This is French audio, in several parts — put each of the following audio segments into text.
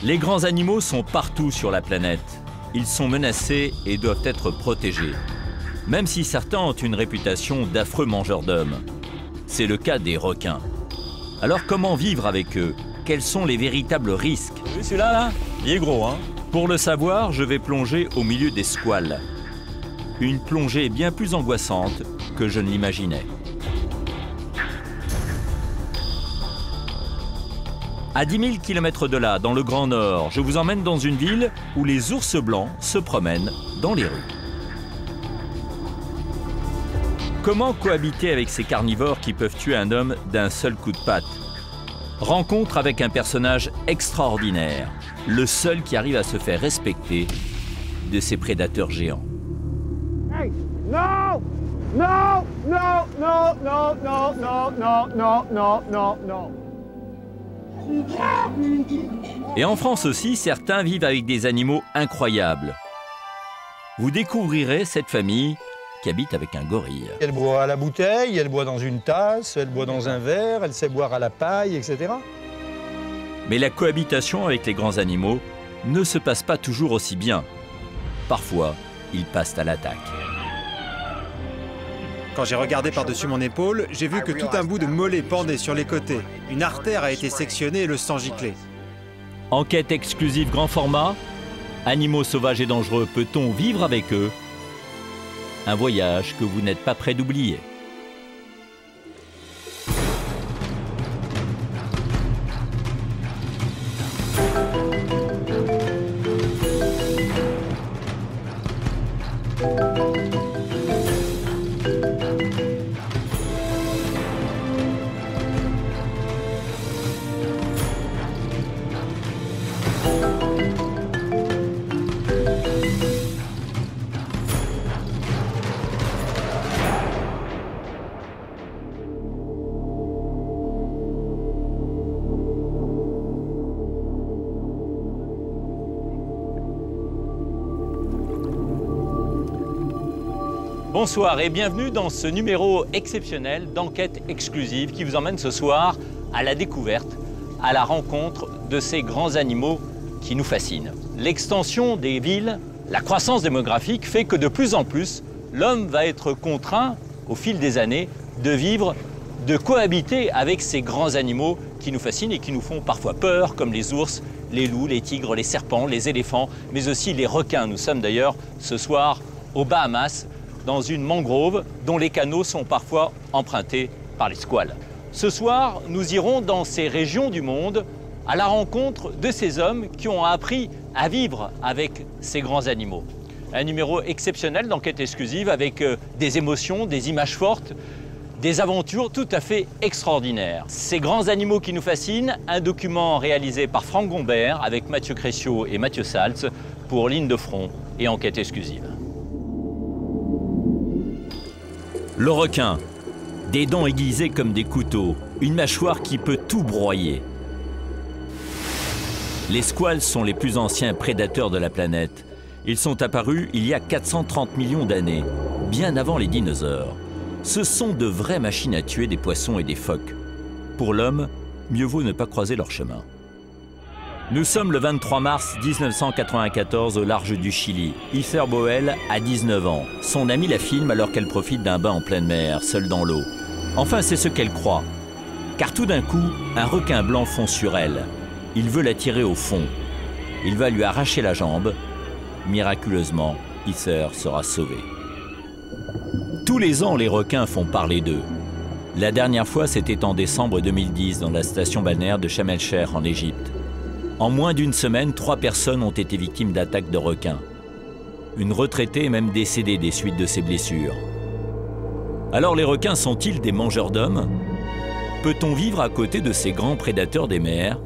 Les grands animaux sont partout sur la planète. Ils sont menacés et doivent être protégés. Même si certains ont une réputation d'affreux mangeurs d'hommes. C'est le cas des requins. Alors comment vivre avec eux? Quels sont les véritables risques? Vous avez vu celui-là, là? Il est gros, hein? Pour le savoir, je vais plonger au milieu des squales. Une plongée bien plus angoissante que je ne l'imaginais. À 10 000 km de là, dans le Grand Nord, je vous emmène dans une ville où les ours blancs se promènent dans les rues. Comment cohabiter avec ces carnivores qui peuvent tuer un homme d'un seul coup de patte? Rencontre avec un personnage extraordinaire, le seul qui arrive à se faire respecter de ces prédateurs géants. Hey, no! No! No! No! No! No! No! No! No! No! No! No! Et en France aussi, certains vivent avec des animaux incroyables. Vous découvrirez cette famille qui habite avec un gorille. Elle boit à la bouteille, elle boit dans une tasse, elle boit dans un verre, elle sait boire à la paille, etc. Mais la cohabitation avec les grands animaux ne se passe pas toujours aussi bien. Parfois, ils passent à l'attaque. Quand j'ai regardé par-dessus mon épaule, j'ai vu que tout un bout de mollet pendait sur les côtés. Une artère a été sectionnée et le sang giclait. Enquête exclusive grand format. Animaux sauvages et dangereux, peut-on vivre avec eux? Un voyage que vous n'êtes pas prêt d'oublier. Bonsoir et bienvenue dans ce numéro exceptionnel d'enquête exclusive qui vous emmène ce soir à la découverte, à la rencontre de ces grands animaux qui nous fascinent. L'extension des villes, la croissance démographique fait que de plus en plus, l'homme va être contraint, au fil des années, de vivre, de cohabiter avec ces grands animaux qui nous fascinent et qui nous font parfois peur, comme les ours, les loups, les tigres, les serpents, les éléphants, mais aussi les requins. Nous sommes d'ailleurs ce soir aux Bahamas, dans une mangrove dont les canaux sont parfois empruntés par les squales. Ce soir, nous irons dans ces régions du monde à la rencontre de ces hommes qui ont appris à vivre avec ces grands animaux. Un numéro exceptionnel d'enquête exclusive avec des émotions, des images fortes, des aventures tout à fait extraordinaires. Ces grands animaux qui nous fascinent, un document réalisé par Franck Gombert avec Mathieu Cressiot et Mathieu Saltz pour Ligne de Front et Enquête exclusive. Le requin, des dents aiguisées comme des couteaux, une mâchoire qui peut tout broyer. Les squales sont les plus anciens prédateurs de la planète. Ils sont apparus il y a 430 millions d'années, bien avant les dinosaures. Ce sont de vraies machines à tuer des poissons et des phoques. Pour l'homme, mieux vaut ne pas croiser leur chemin. Nous sommes le 23 mars 1994 au large du Chili. Heather Boel a 19 ans. Son amie la filme alors qu'elle profite d'un bain en pleine mer, seule dans l'eau. Enfin, c'est ce qu'elle croit. Car tout d'un coup, un requin blanc fond sur elle. Il veut la tirer au fond. Il va lui arracher la jambe. Miraculeusement, Heather sera sauvée. Tous les ans, les requins font parler d'eux. La dernière fois, c'était en décembre 2010 dans la station balnéaire de Sharm el-Sheikh en Égypte. En moins d'une semaine, 3 personnes ont été victimes d'attaques de requins. Une retraitée est même décédée des suites de ses blessures. Alors les requins sont-ils des mangeurs d'hommes? Peut-on vivre à côté de ces grands prédateurs des mers?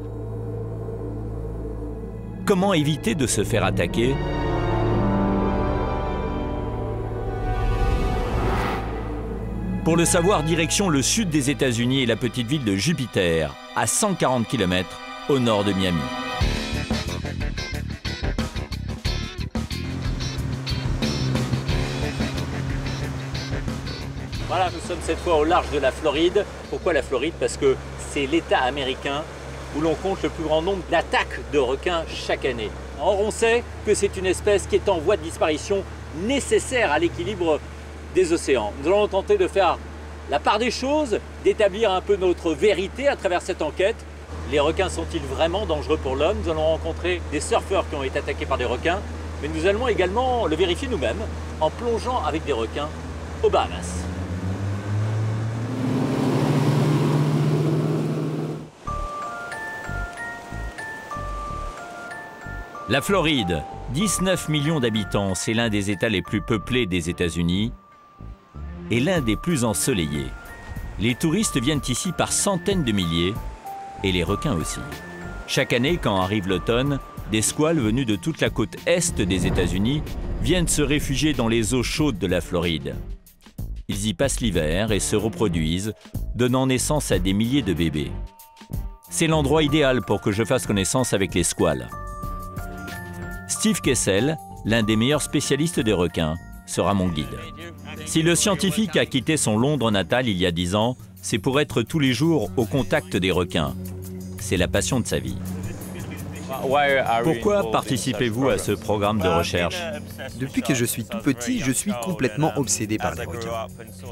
Comment éviter de se faire attaquer? Pour le savoir, direction le sud des États-Unis et la petite ville de Jupiter, à 140 km au nord de Miami. Voilà, nous sommes cette fois au large de la Floride. Pourquoi la Floride? Parce que c'est l'État américain où l'on compte le plus grand nombre d'attaques de requins chaque année. Or, on sait que c'est une espèce qui est en voie de disparition nécessaire à l'équilibre des océans. Nous allons tenter de faire la part des choses, d'établir un peu notre vérité à travers cette enquête. Les requins sont-ils vraiment dangereux pour l'homme? Nous allons rencontrer des surfeurs qui ont été attaqués par des requins, mais nous allons également le vérifier nous-mêmes en plongeant avec des requins aux Bahamas. La Floride, 19 millions d'habitants, c'est l'un des États les plus peuplés des États-Unis et l'un des plus ensoleillés. Les touristes viennent ici par centaines de milliers et les requins aussi. Chaque année, quand arrive l'automne, des squales venus de toute la côte est des États-Unis viennent se réfugier dans les eaux chaudes de la Floride. Ils y passent l'hiver et se reproduisent, donnant naissance à des milliers de bébés. C'est l'endroit idéal pour que je fasse connaissance avec les squales. Steve Kessel, l'un des meilleurs spécialistes des requins, sera mon guide. Si le scientifique a quitté son Londres natal il y a 10 ans, c'est pour être tous les jours au contact des requins. C'est la passion de sa vie. Pourquoi participez-vous à ce programme de recherche? Depuis que je suis tout petit, je suis complètement obsédé par les requins.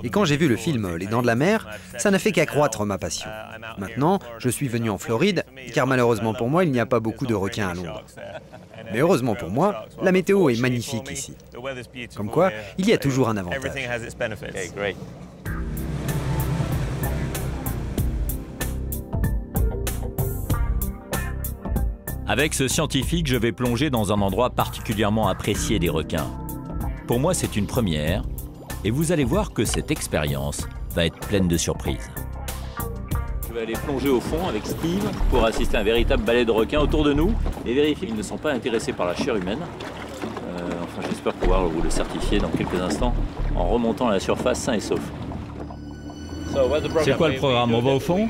Et quand j'ai vu le film Les Dents de la Mer, ça n'a fait qu'accroître ma passion. Maintenant, je suis venu en Floride, car malheureusement pour moi, il n'y a pas beaucoup de requins à Londres. Mais heureusement pour moi, la météo est magnifique ici. Comme quoi, il y a toujours un avantage. Avec ce scientifique, je vais plonger dans un endroit particulièrement apprécié des requins. Pour moi, c'est une première, et vous allez voir que cette expérience va être pleine de surprises. Je vais aller plonger au fond avec Steve pour assister à un véritable balai de requins autour de nous et vérifier qu'ils ne sont pas intéressés par la chair humaine. Enfin, j'espère pouvoir vous le certifier dans quelques instants en remontant à la surface sain et sauf. C'est quoi le programme? On va au fond?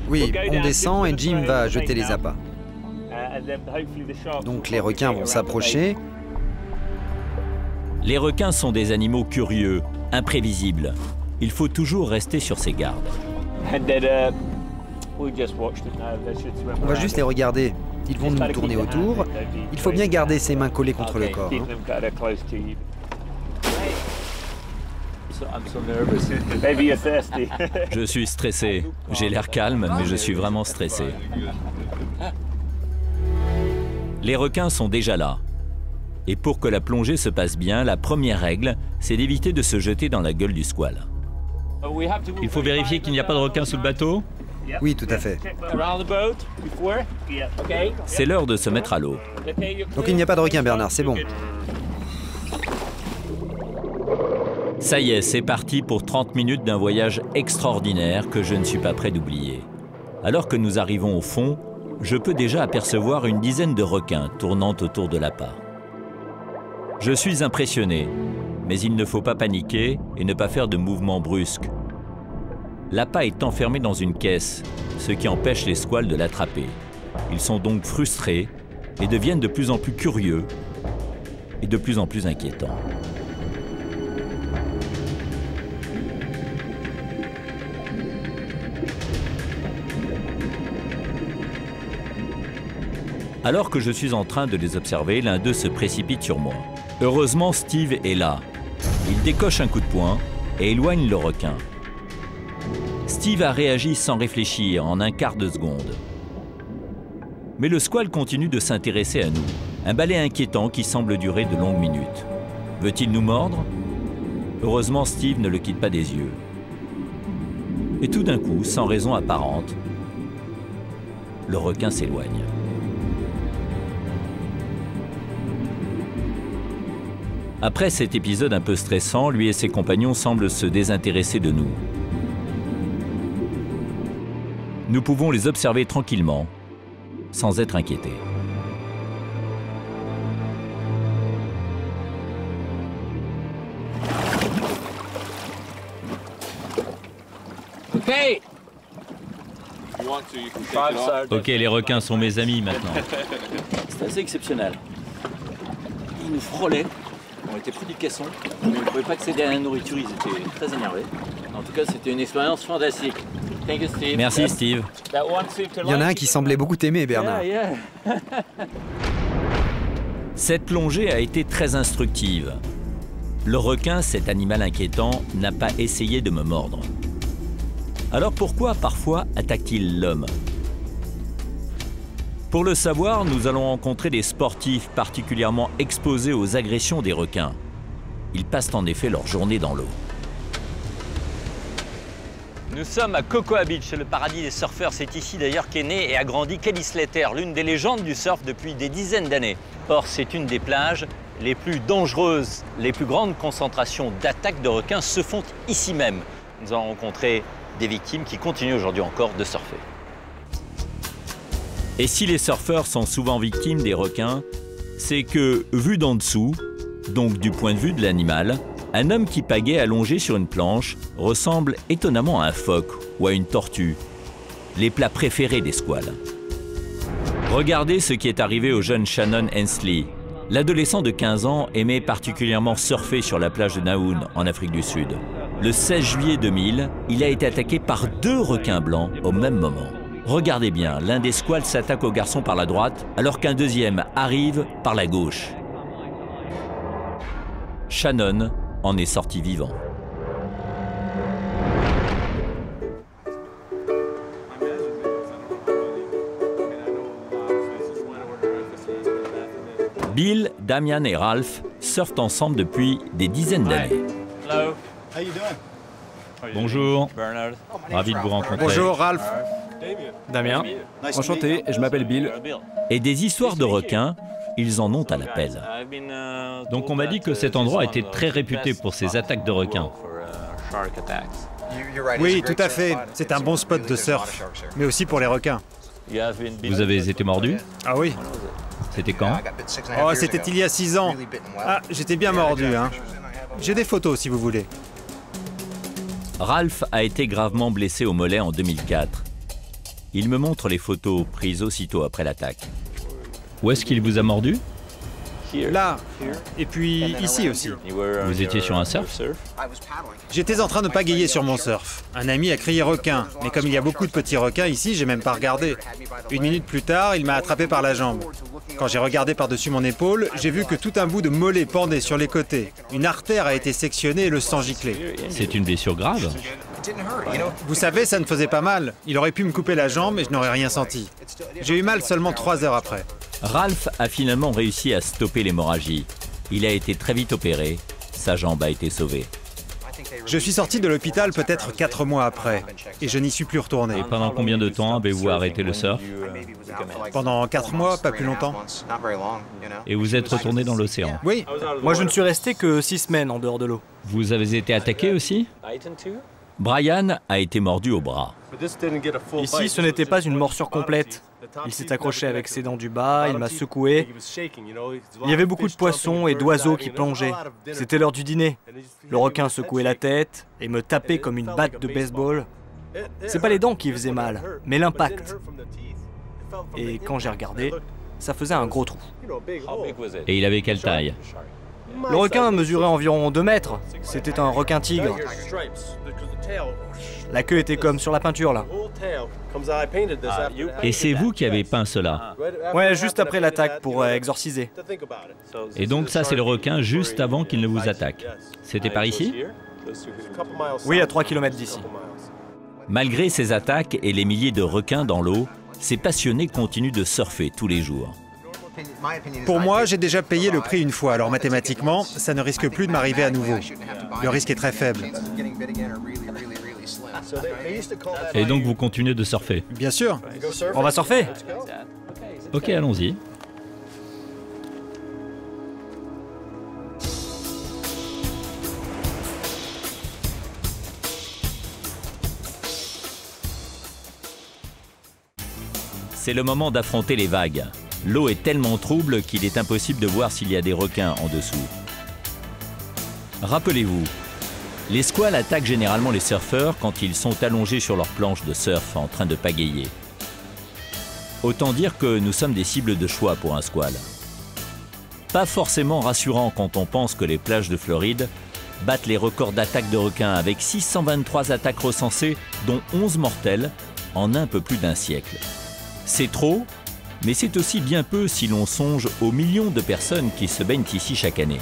Oui, on descend et Jim va jeter les appâts. Donc les requins vont s'approcher. Les requins sont des animaux curieux, imprévisibles. Il faut toujours rester sur ses gardes. On va juste les regarder. Ils vont nous tourner autour. Il faut bien garder ses mains collées contre le corps. Je suis stressé. J'ai l'air calme, mais je suis vraiment stressé. Les requins sont déjà là. Et pour que la plongée se passe bien, la première règle, c'est d'éviter de se jeter dans la gueule du squale. Il faut vérifier qu'il n'y a pas de requin sous le bateau? Oui, tout à fait. C'est l'heure de se mettre à l'eau. Donc il n'y a pas de requin, Bernard, c'est bon. Ça y est, c'est parti pour 30 minutes d'un voyage extraordinaire que je ne suis pas prêt d'oublier. Alors que nous arrivons au fond, je peux déjà apercevoir une dizaine de requins tournant autour de l'appât. Je suis impressionné, mais il ne faut pas paniquer et ne pas faire de mouvements brusques. L'appât est enfermé dans une caisse, ce qui empêche les squales de l'attraper. Ils sont donc frustrés et deviennent de plus en plus curieux et de plus en plus inquiétants. Alors que je suis en train de les observer, l'un d'eux se précipite sur moi. Heureusement, Steve est là. Il décoche un coup de poing et éloigne le requin. Steve a réagi sans réfléchir en un quart de seconde. Mais le squale continue de s'intéresser à nous. Un balai inquiétant qui semble durer de longues minutes. Veut-il nous mordre? Heureusement, Steve ne le quitte pas des yeux. Et tout d'un coup, sans raison apparente, le requin s'éloigne. Après cet épisode un peu stressant, lui et ses compagnons semblent se désintéresser de nous. Nous pouvons les observer tranquillement, sans être inquiétés. Ok, les requins sont mes amis maintenant. C'est assez exceptionnel. Ils nous frôlaient. On était pris du caisson, mais on ne pouvait pas accéder à la nourriture, ils étaient très énervés. En tout cas, c'était une expérience fantastique. Merci Steve. Il y en a un qui semblait beaucoup t'aimer, Bernard. Cette plongée a été très instructive. Le requin, cet animal inquiétant, n'a pas essayé de me mordre. Alors pourquoi parfois attaque-t-il l'homme? Pour le savoir, nous allons rencontrer des sportifs particulièrement exposés aux agressions des requins. Ils passent en effet leur journée dans l'eau. Nous sommes à Cocoa Beach, le paradis des surfeurs. C'est ici d'ailleurs qu'est né et a grandi Kelly Slater, l'une des légendes du surf depuis des dizaines d'années. Or, c'est une des plages les plus dangereuses. Les plus grandes concentrations d'attaques de requins se font ici même. Nous avons rencontré des victimes qui continuent aujourd'hui encore de surfer. Et si les surfeurs sont souvent victimes des requins, c'est que, vu d'en dessous, donc du point de vue de l'animal, un homme qui pagaie allongé sur une planche ressemble étonnamment à un phoque ou à une tortue, les plats préférés des squales. Regardez ce qui est arrivé au jeune Shannon Hensley. L'adolescent de 15 ans aimait particulièrement surfer sur la plage de Nahoon, en Afrique du Sud. Le 16 juillet 2000, il a été attaqué par 2 requins blancs au même moment. Regardez bien, l'un des squales s'attaque au garçon par la droite, alors qu'un deuxième arrive par la gauche. Shannon en est sorti vivant. Bill, Damian et Ralph surfent ensemble depuis des dizaines d'années. Bonjour, ravi de vous rencontrer. Bonjour Ralph. Damien, enchanté, je m'appelle Bill. Et des histoires de requins, ils en ont à l'appel. Donc on m'a dit que cet endroit était très réputé pour ses attaques de requins. Oui, tout à fait. C'est un bon spot de surf, mais aussi pour les requins. Vous avez été mordu? Ah oui. C'était quand? Oh, c'était il y a 6 ans. Ah, j'étais bien mordu, hein. J'ai des photos si vous voulez. Ralph a été gravement blessé au mollet en 2004. Il me montre les photos prises aussitôt après l'attaque. Où est-ce qu'il vous a mordu? Là, et puis ici aussi. Vous étiez sur un surf? J'étais en train de pagayer sur mon surf. Un ami a crié requin, mais comme il y a beaucoup de petits requins ici, j'ai même pas regardé. 1 minute plus tard, il m'a attrapé par la jambe. Quand j'ai regardé par-dessus mon épaule, j'ai vu que tout un bout de mollet pendait sur les côtés. Une artère a été sectionnée et le sang giclait. C'est une blessure grave? Vous savez, ça ne faisait pas mal. Il aurait pu me couper la jambe et je n'aurais rien senti. J'ai eu mal seulement 3 heures après. Ralph a finalement réussi à stopper l'hémorragie. Il a été très vite opéré. Sa jambe a été sauvée. Je suis sorti de l'hôpital peut-être 4 mois après, et je n'y suis plus retourné. Et pendant combien de temps avez-vous arrêté le surf? Pendant 4 mois, pas plus longtemps. Et vous êtes retourné dans l'océan? Oui. Moi, je ne suis resté que 6 semaines en dehors de l'eau. Vous avez été attaqué aussi? Brian a été mordu au bras. Ici, ce n'était pas une morsure complète. Il s'est accroché avec ses dents du bas, il m'a secoué. Il y avait beaucoup de poissons et d'oiseaux qui plongeaient. C'était l'heure du dîner. Le requin secouait la tête et me tapait comme une batte de baseball. C'est pas les dents qui faisaient mal, mais l'impact. Et quand j'ai regardé, ça faisait un gros trou. Et il avait quelle taille? Le requin mesurait environ 2 mètres. C'était un requin tigre. La queue était comme sur la peinture, là. Et c'est vous qui avez peint cela? Ouais, juste après l'attaque pour exorciser. Et donc ça, c'est le requin juste avant qu'il ne vous attaque. C'était par ici? Oui, à 3 km d'ici. Malgré ces attaques et les milliers de requins dans l'eau, ces passionnés continuent de surfer tous les jours. Pour moi, j'ai déjà payé le prix une fois, alors mathématiquement, ça ne risque plus de m'arriver à nouveau. Le risque est très faible. Et donc vous continuez de surfer? Bien sûr. On va surfer? Ok, allons-y. C'est le moment d'affronter les vagues. L'eau est tellement trouble qu'il est impossible de voir s'il y a des requins en dessous. Rappelez-vous, les squales attaquent généralement les surfeurs quand ils sont allongés sur leur planche de surf en train de pagayer. Autant dire que nous sommes des cibles de choix pour un squale. Pas forcément rassurant quand on pense que les plages de Floride battent les records d'attaques de requins avec 623 attaques recensées, dont 11 mortelles, en un peu plus d'un siècle. C'est trop, mais c'est aussi bien peu si l'on songe aux millions de personnes qui se baignent ici chaque année.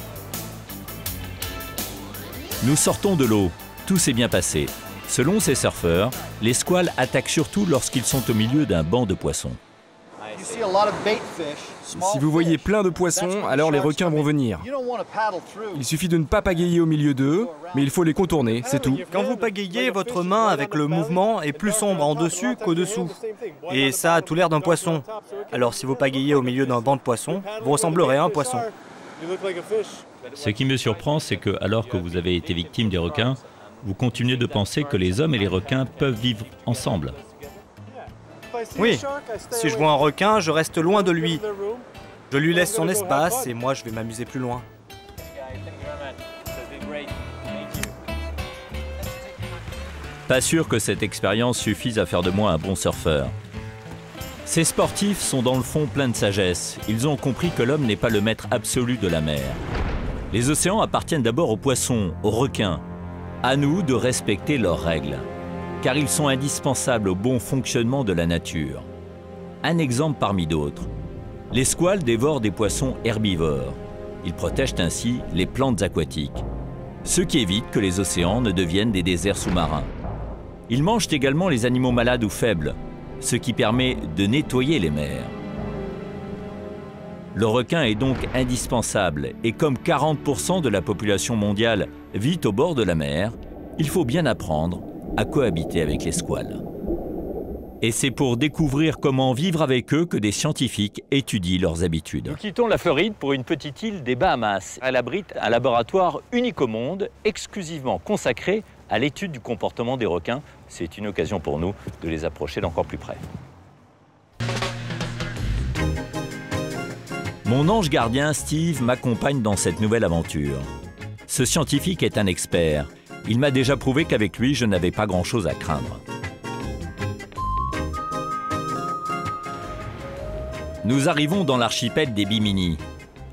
Nous sortons de l'eau, tout s'est bien passé. Selon ces surfeurs, les squales attaquent surtout lorsqu'ils sont au milieu d'un banc de poissons. Si vous voyez plein de poissons, alors les requins vont venir. Il suffit de ne pas pagayer au milieu d'eux, mais il faut les contourner, c'est tout. Quand vous pagayez, votre main avec le mouvement est plus sombre en dessus qu'au-dessous. Et ça a tout l'air d'un poisson. Alors si vous pagayez au milieu d'un banc de poissons, vous ressemblerez à un poisson. Ce qui me surprend, c'est que, alors que vous avez été victime des requins, vous continuez de penser que les hommes et les requins peuvent vivre ensemble. Oui, si je vois un requin, je reste loin de lui. Je lui laisse son espace et moi je vais m'amuser plus loin. Pas sûr que cette expérience suffise à faire de moi un bon surfeur. Ces sportifs sont dans le fond pleins de sagesse. Ils ont compris que l'homme n'est pas le maître absolu de la mer. Les océans appartiennent d'abord aux poissons, aux requins. À nous de respecter leurs règles, car ils sont indispensables au bon fonctionnement de la nature. Un exemple parmi d'autres. Les squales dévorent des poissons herbivores. Ils protègent ainsi les plantes aquatiques, ce qui évite que les océans ne deviennent des déserts sous-marins. Ils mangent également les animaux malades ou faibles, ce qui permet de nettoyer les mers. Le requin est donc indispensable et comme 40% de la population mondiale vit au bord de la mer, il faut bien apprendre à cohabiter avec les squales. Et c'est pour découvrir comment vivre avec eux que des scientifiques étudient leurs habitudes. Nous quittons la Floride pour une petite île des Bahamas. Elle abrite un laboratoire unique au monde, exclusivement consacré à l'étude du comportement des requins. C'est une occasion pour nous de les approcher d'encore plus près. Mon ange gardien Steve m'accompagne dans cette nouvelle aventure. Ce scientifique est un expert. Il m'a déjà prouvé qu'avec lui, je n'avais pas grand-chose à craindre. Nous arrivons dans l'archipel des Bimini.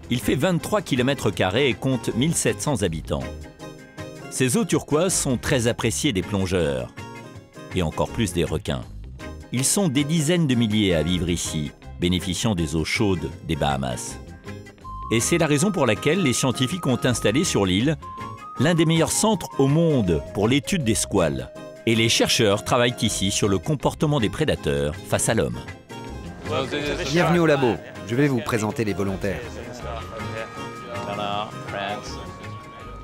Il fait 23 km² et compte 1700 habitants. Ces eaux turquoises sont très appréciées des plongeurs, et encore plus des requins. Ils sont des dizaines de milliers à vivre ici, bénéficiant des eaux chaudes des Bahamas. Et c'est la raison pour laquelle les scientifiques ont installé sur l'île l'un des meilleurs centres au monde pour l'étude des squales. Et les chercheurs travaillent ici sur le comportement des prédateurs face à l'homme. Bienvenue au labo. Je vais vous présenter les volontaires.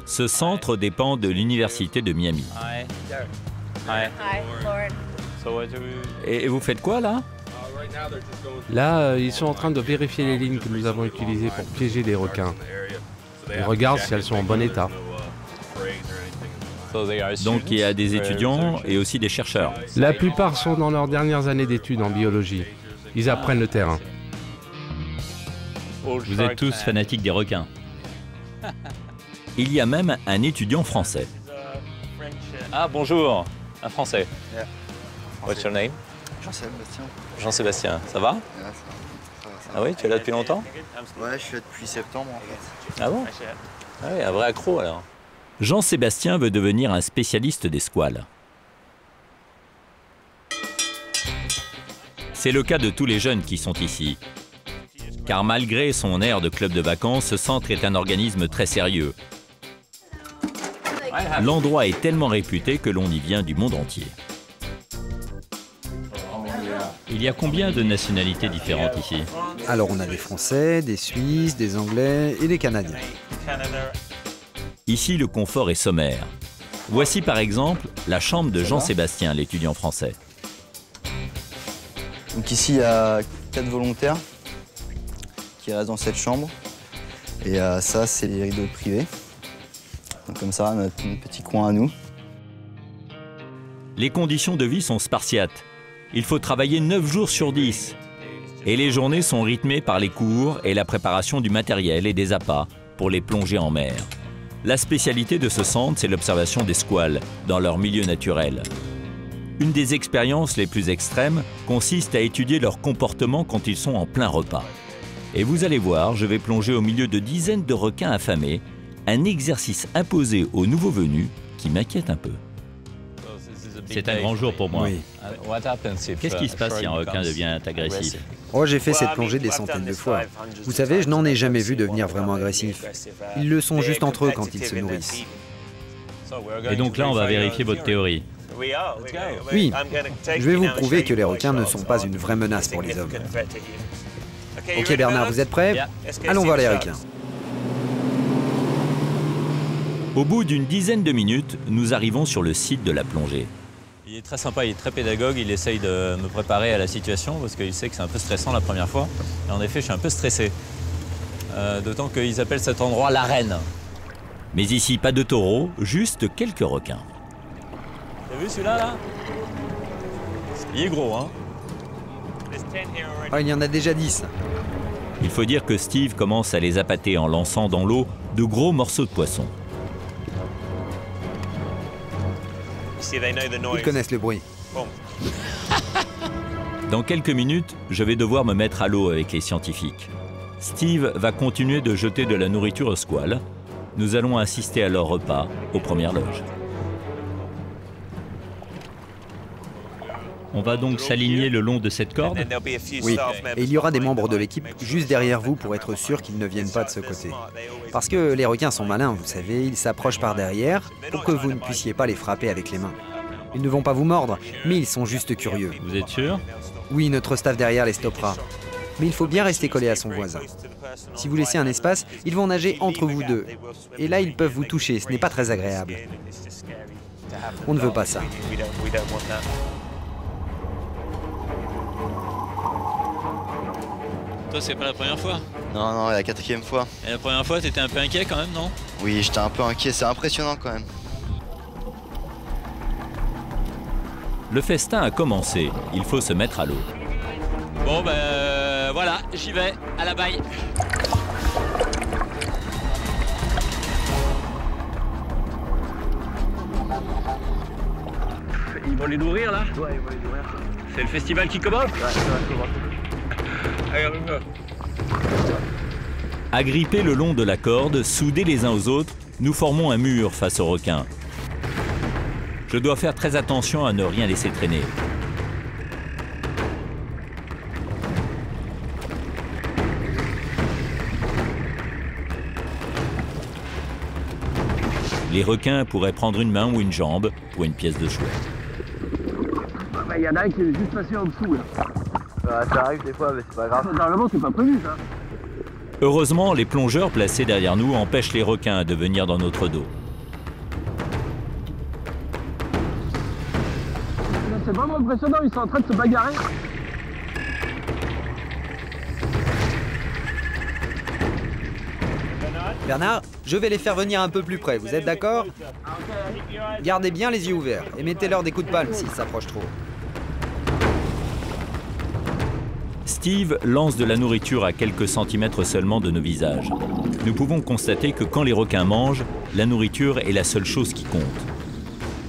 Ce centre dépend de l'université de Miami. Et vous faites quoi là? Là, ils sont en train de vérifier les lignes que nous avons utilisées pour piéger des requins. Ils regardent si elles sont en bon état. Donc il y a des étudiants et aussi des chercheurs. La plupart sont dans leurs dernières années d'études en biologie. Ils apprennent le terrain. Vous êtes tous fanatiques des requins. Il y a même un étudiant français. Ah bonjour, un français. What's your name? Jean-Sébastien. Jean-Sébastien, ça va? Ouais, ça va. Ah oui, tu es là depuis longtemps? Ouais, je suis là depuis septembre en fait. Ah bon? Ah oui, un vrai accro alors. Jean-Sébastien veut devenir un spécialiste des squales. C'est le cas de tous les jeunes qui sont ici. Car malgré son air de club de vacances, ce centre est un organisme très sérieux. L'endroit est tellement réputé que l'on y vient du monde entier. Il y a combien de nationalités différentes ici? Alors on a des Français, des Suisses, des Anglais et des Canadiens. Ici, le confort est sommaire. Voici par exemple la chambre de Jean-Sébastien, l'étudiant français. Donc ici, il y a 4 volontaires qui restent dans cette chambre. Et ça, c'est les rideaux privés. Donc comme ça, notre petit coin à nous. Les conditions de vie sont spartiates. Il faut travailler 9 jours sur 10. Et les journées sont rythmées par les cours et la préparation du matériel et des appâts pour les plongées en mer. La spécialité de ce centre, c'est l'observation des squales dans leur milieu naturel. Une des expériences les plus extrêmes consiste à étudier leur comportement quand ils sont en plein repas. Et vous allez voir, je vais plonger au milieu de dizaines de requins affamés un exercice imposé aux nouveaux venus qui m'inquiète un peu. C'est un grand jour pour moi. Oui. Qu'est-ce qui se passe si un requin devient agressif? Oh, j'ai fait cette plongée des centaines de fois. Vous savez, je n'en ai jamais vu devenir vraiment agressif. Ils le sont juste entre eux quand ils se nourrissent. Et donc là, on va vérifier votre théorie. Oui, je vais vous prouver que les requins ne sont pas une vraie menace pour les hommes. Ok Bernard, vous êtes prêts? Allons voir les requins. Au bout d'une dizaine de minutes, nous arrivons sur le site de la plongée. Il est très sympa, il est très pédagogue, il essaye de me préparer à la situation parce qu'il sait que c'est un peu stressant la première fois. Et en effet, je suis un peu stressé. D'autant qu'ils appellent cet endroit l'arène. Mais ici, pas de taureaux, juste quelques requins. T'as vu celui-là, là? Il est gros, hein? Oh, il y en a déjà 10. Il faut dire que Steve commence à les appâter en lançant dans l'eau de gros morceaux de poisson. Ils connaissent le bruit. Dans quelques minutes, je vais devoir me mettre à l'eau avec les scientifiques. Steve va continuer de jeter de la nourriture aux squales. Nous allons assister à leur repas aux premières loges. On va donc s'aligner le long de cette corde? Oui, et il y aura des membres de l'équipe juste derrière vous pour être sûr qu'ils ne viennent pas de ce côté. Parce que les requins sont malins, vous savez, ils s'approchent par derrière pour que vous ne puissiez pas les frapper avec les mains. Ils ne vont pas vous mordre, mais ils sont juste curieux. Vous êtes sûr? Oui, notre staff derrière les stoppera. Mais il faut bien rester collé à son voisin. Si vous laissez un espace, ils vont nager entre vous deux. Et là, ils peuvent vous toucher, ce n'est pas très agréable. On ne veut pas ça. Toi, c'est pas la première fois? Non, non, la 4e fois. Et la première fois, t'étais un peu inquiet quand même, non? Oui, j'étais un peu inquiet, c'est impressionnant quand même. Le festin a commencé, il faut se mettre à l'eau. Bon, ben voilà, j'y vais, à la baille. Ils vont les nourrir là? Ouais, ils vont les nourrir. C'est le festival qui commence? Ouais, ça commence. Agrippés le long de la corde, soudés les uns aux autres, nous formons un mur face aux requins. Je dois faire très attention à ne rien laisser traîner. Les requins pourraient prendre une main ou une jambe pour une pièce de chouette. Il y en a un qui est juste passé en dessous là. Ça arrive des fois, mais c'est pas grave. Normalement, c'est pas prévu ça. Heureusement, les plongeurs placés derrière nous empêchent les requins de venir dans notre dos. C'est vraiment impressionnant, ils sont en train de se bagarrer. Bernard, je vais les faire venir un peu plus près, vous êtes d'accord? Gardez bien les yeux ouverts et mettez-leur des coups de palme s'ils s'approchent trop. Steve lance de la nourriture à quelques centimètres seulement de nos visages. Nous pouvons constater que quand les requins mangent, la nourriture est la seule chose qui compte.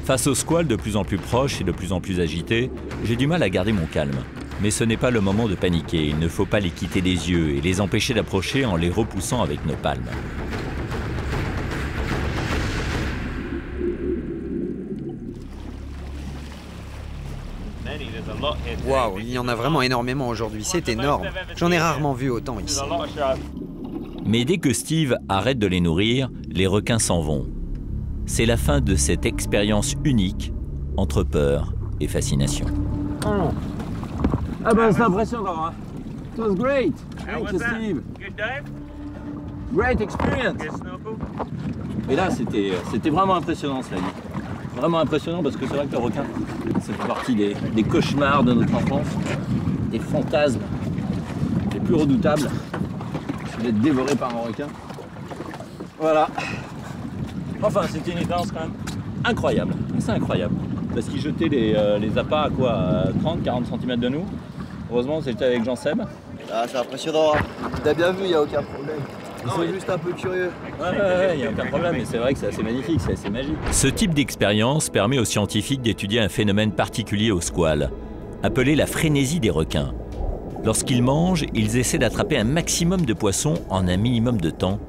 Face aux squales de plus en plus proches et de plus en plus agités, j'ai du mal à garder mon calme. Mais ce n'est pas le moment de paniquer, il ne faut pas les quitter des yeux et les empêcher d'approcher en les repoussant avec nos palmes. Waouh, il y en a vraiment énormément aujourd'hui, c'est énorme. J'en ai rarement vu autant ici. Mais dès que Steve arrête de les nourrir, les requins s'en vont. C'est la fin de cette expérience unique entre peur et fascination. Ah ben c'est impressionnant, hein. It was great. Thank you, Steve. Great experience. Et là, c'était vraiment impressionnant, cela dit. Vraiment impressionnant parce que c'est vrai que le requin, ça fait partie des cauchemars de notre enfance, des fantasmes les plus redoutables, c'est d'être dévoré par un requin. Voilà. Enfin, c'était une expérience quand même incroyable, c'est incroyable. Parce qu'il jetait les appâts à quoi, à 30-40 cm de nous. Heureusement, c'était avec Jean-Seb. Ah, c'est impressionnant. T'as bien vu, il n'y a aucun problème. Ils sont juste un peu curieux. Ouais, il n'y a aucun problème, mais c'est vrai que c'est assez magnifique, c'est assez magique. Ce type d'expérience permet aux scientifiques d'étudier un phénomène particulier aux squales, appelé la frénésie des requins. Lorsqu'ils mangent, ils essaient d'attraper un maximum de poissons en un minimum de temps,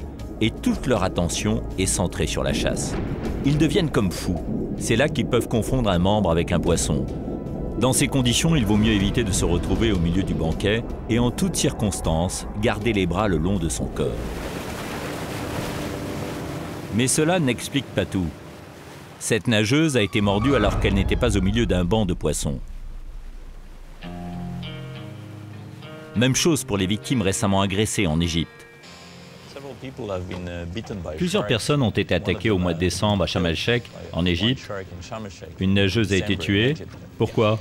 et toute leur attention est centrée sur la chasse. Ils deviennent comme fous. C'est là qu'ils peuvent confondre un membre avec un poisson. Dans ces conditions, il vaut mieux éviter de se retrouver au milieu du banquet et en toutes circonstances, garder les bras le long de son corps. Mais cela n'explique pas tout. Cette nageuse a été mordue alors qu'elle n'était pas au milieu d'un banc de poissons. Même chose pour les victimes récemment agressées en Égypte. Plusieurs personnes ont été attaquées au mois de décembre à Sharm el-Sheikh, en Égypte. Une nageuse a été tuée. Pourquoi?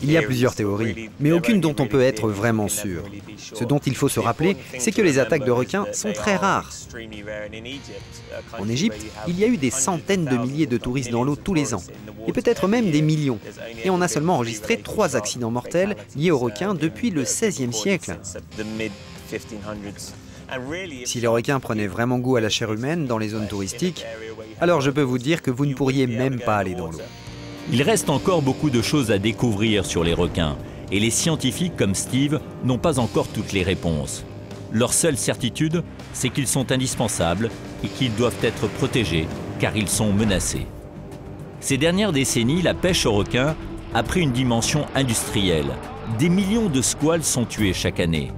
Il y a plusieurs théories, mais aucune dont on peut être vraiment sûr. Ce dont il faut se rappeler, c'est que les attaques de requins sont très rares. En Égypte, il y a eu des centaines de milliers de touristes dans l'eau tous les ans, et peut-être même des millions. Et on a seulement enregistré 3 accidents mortels liés aux requins depuis le XVIe siècle. Si les requins prenaient vraiment goût à la chair humaine dans les zones touristiques, alors je peux vous dire que vous ne pourriez même pas aller dans l'eau. Il reste encore beaucoup de choses à découvrir sur les requins, et les scientifiques comme Steve n'ont pas encore toutes les réponses. Leur seule certitude, c'est qu'ils sont indispensables et qu'ils doivent être protégés, car ils sont menacés. Ces dernières décennies, la pêche aux requins a pris une dimension industrielle. Des millions de squales sont tués chaque année.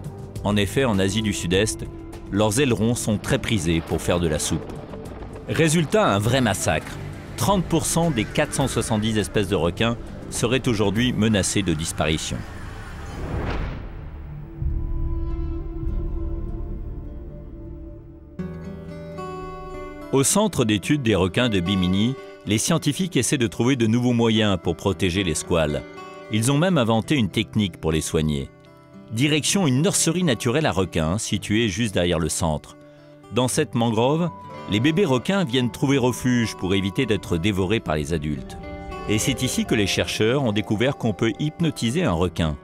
En effet, en Asie du Sud-Est, leurs ailerons sont très prisés pour faire de la soupe. Résultat, un vrai massacre. 30% des 470 espèces de requins seraient aujourd'hui menacées de disparition. Au centre d'études des requins de Bimini, les scientifiques essaient de trouver de nouveaux moyens pour protéger les squales. Ils ont même inventé une technique pour les soigner. Direction une nurserie naturelle à requins située juste derrière le centre. Dans cette mangrove, les bébés requins viennent trouver refuge pour éviter d'être dévorés par les adultes. Et c'est ici que les chercheurs ont découvert qu'on peut hypnotiser un requin.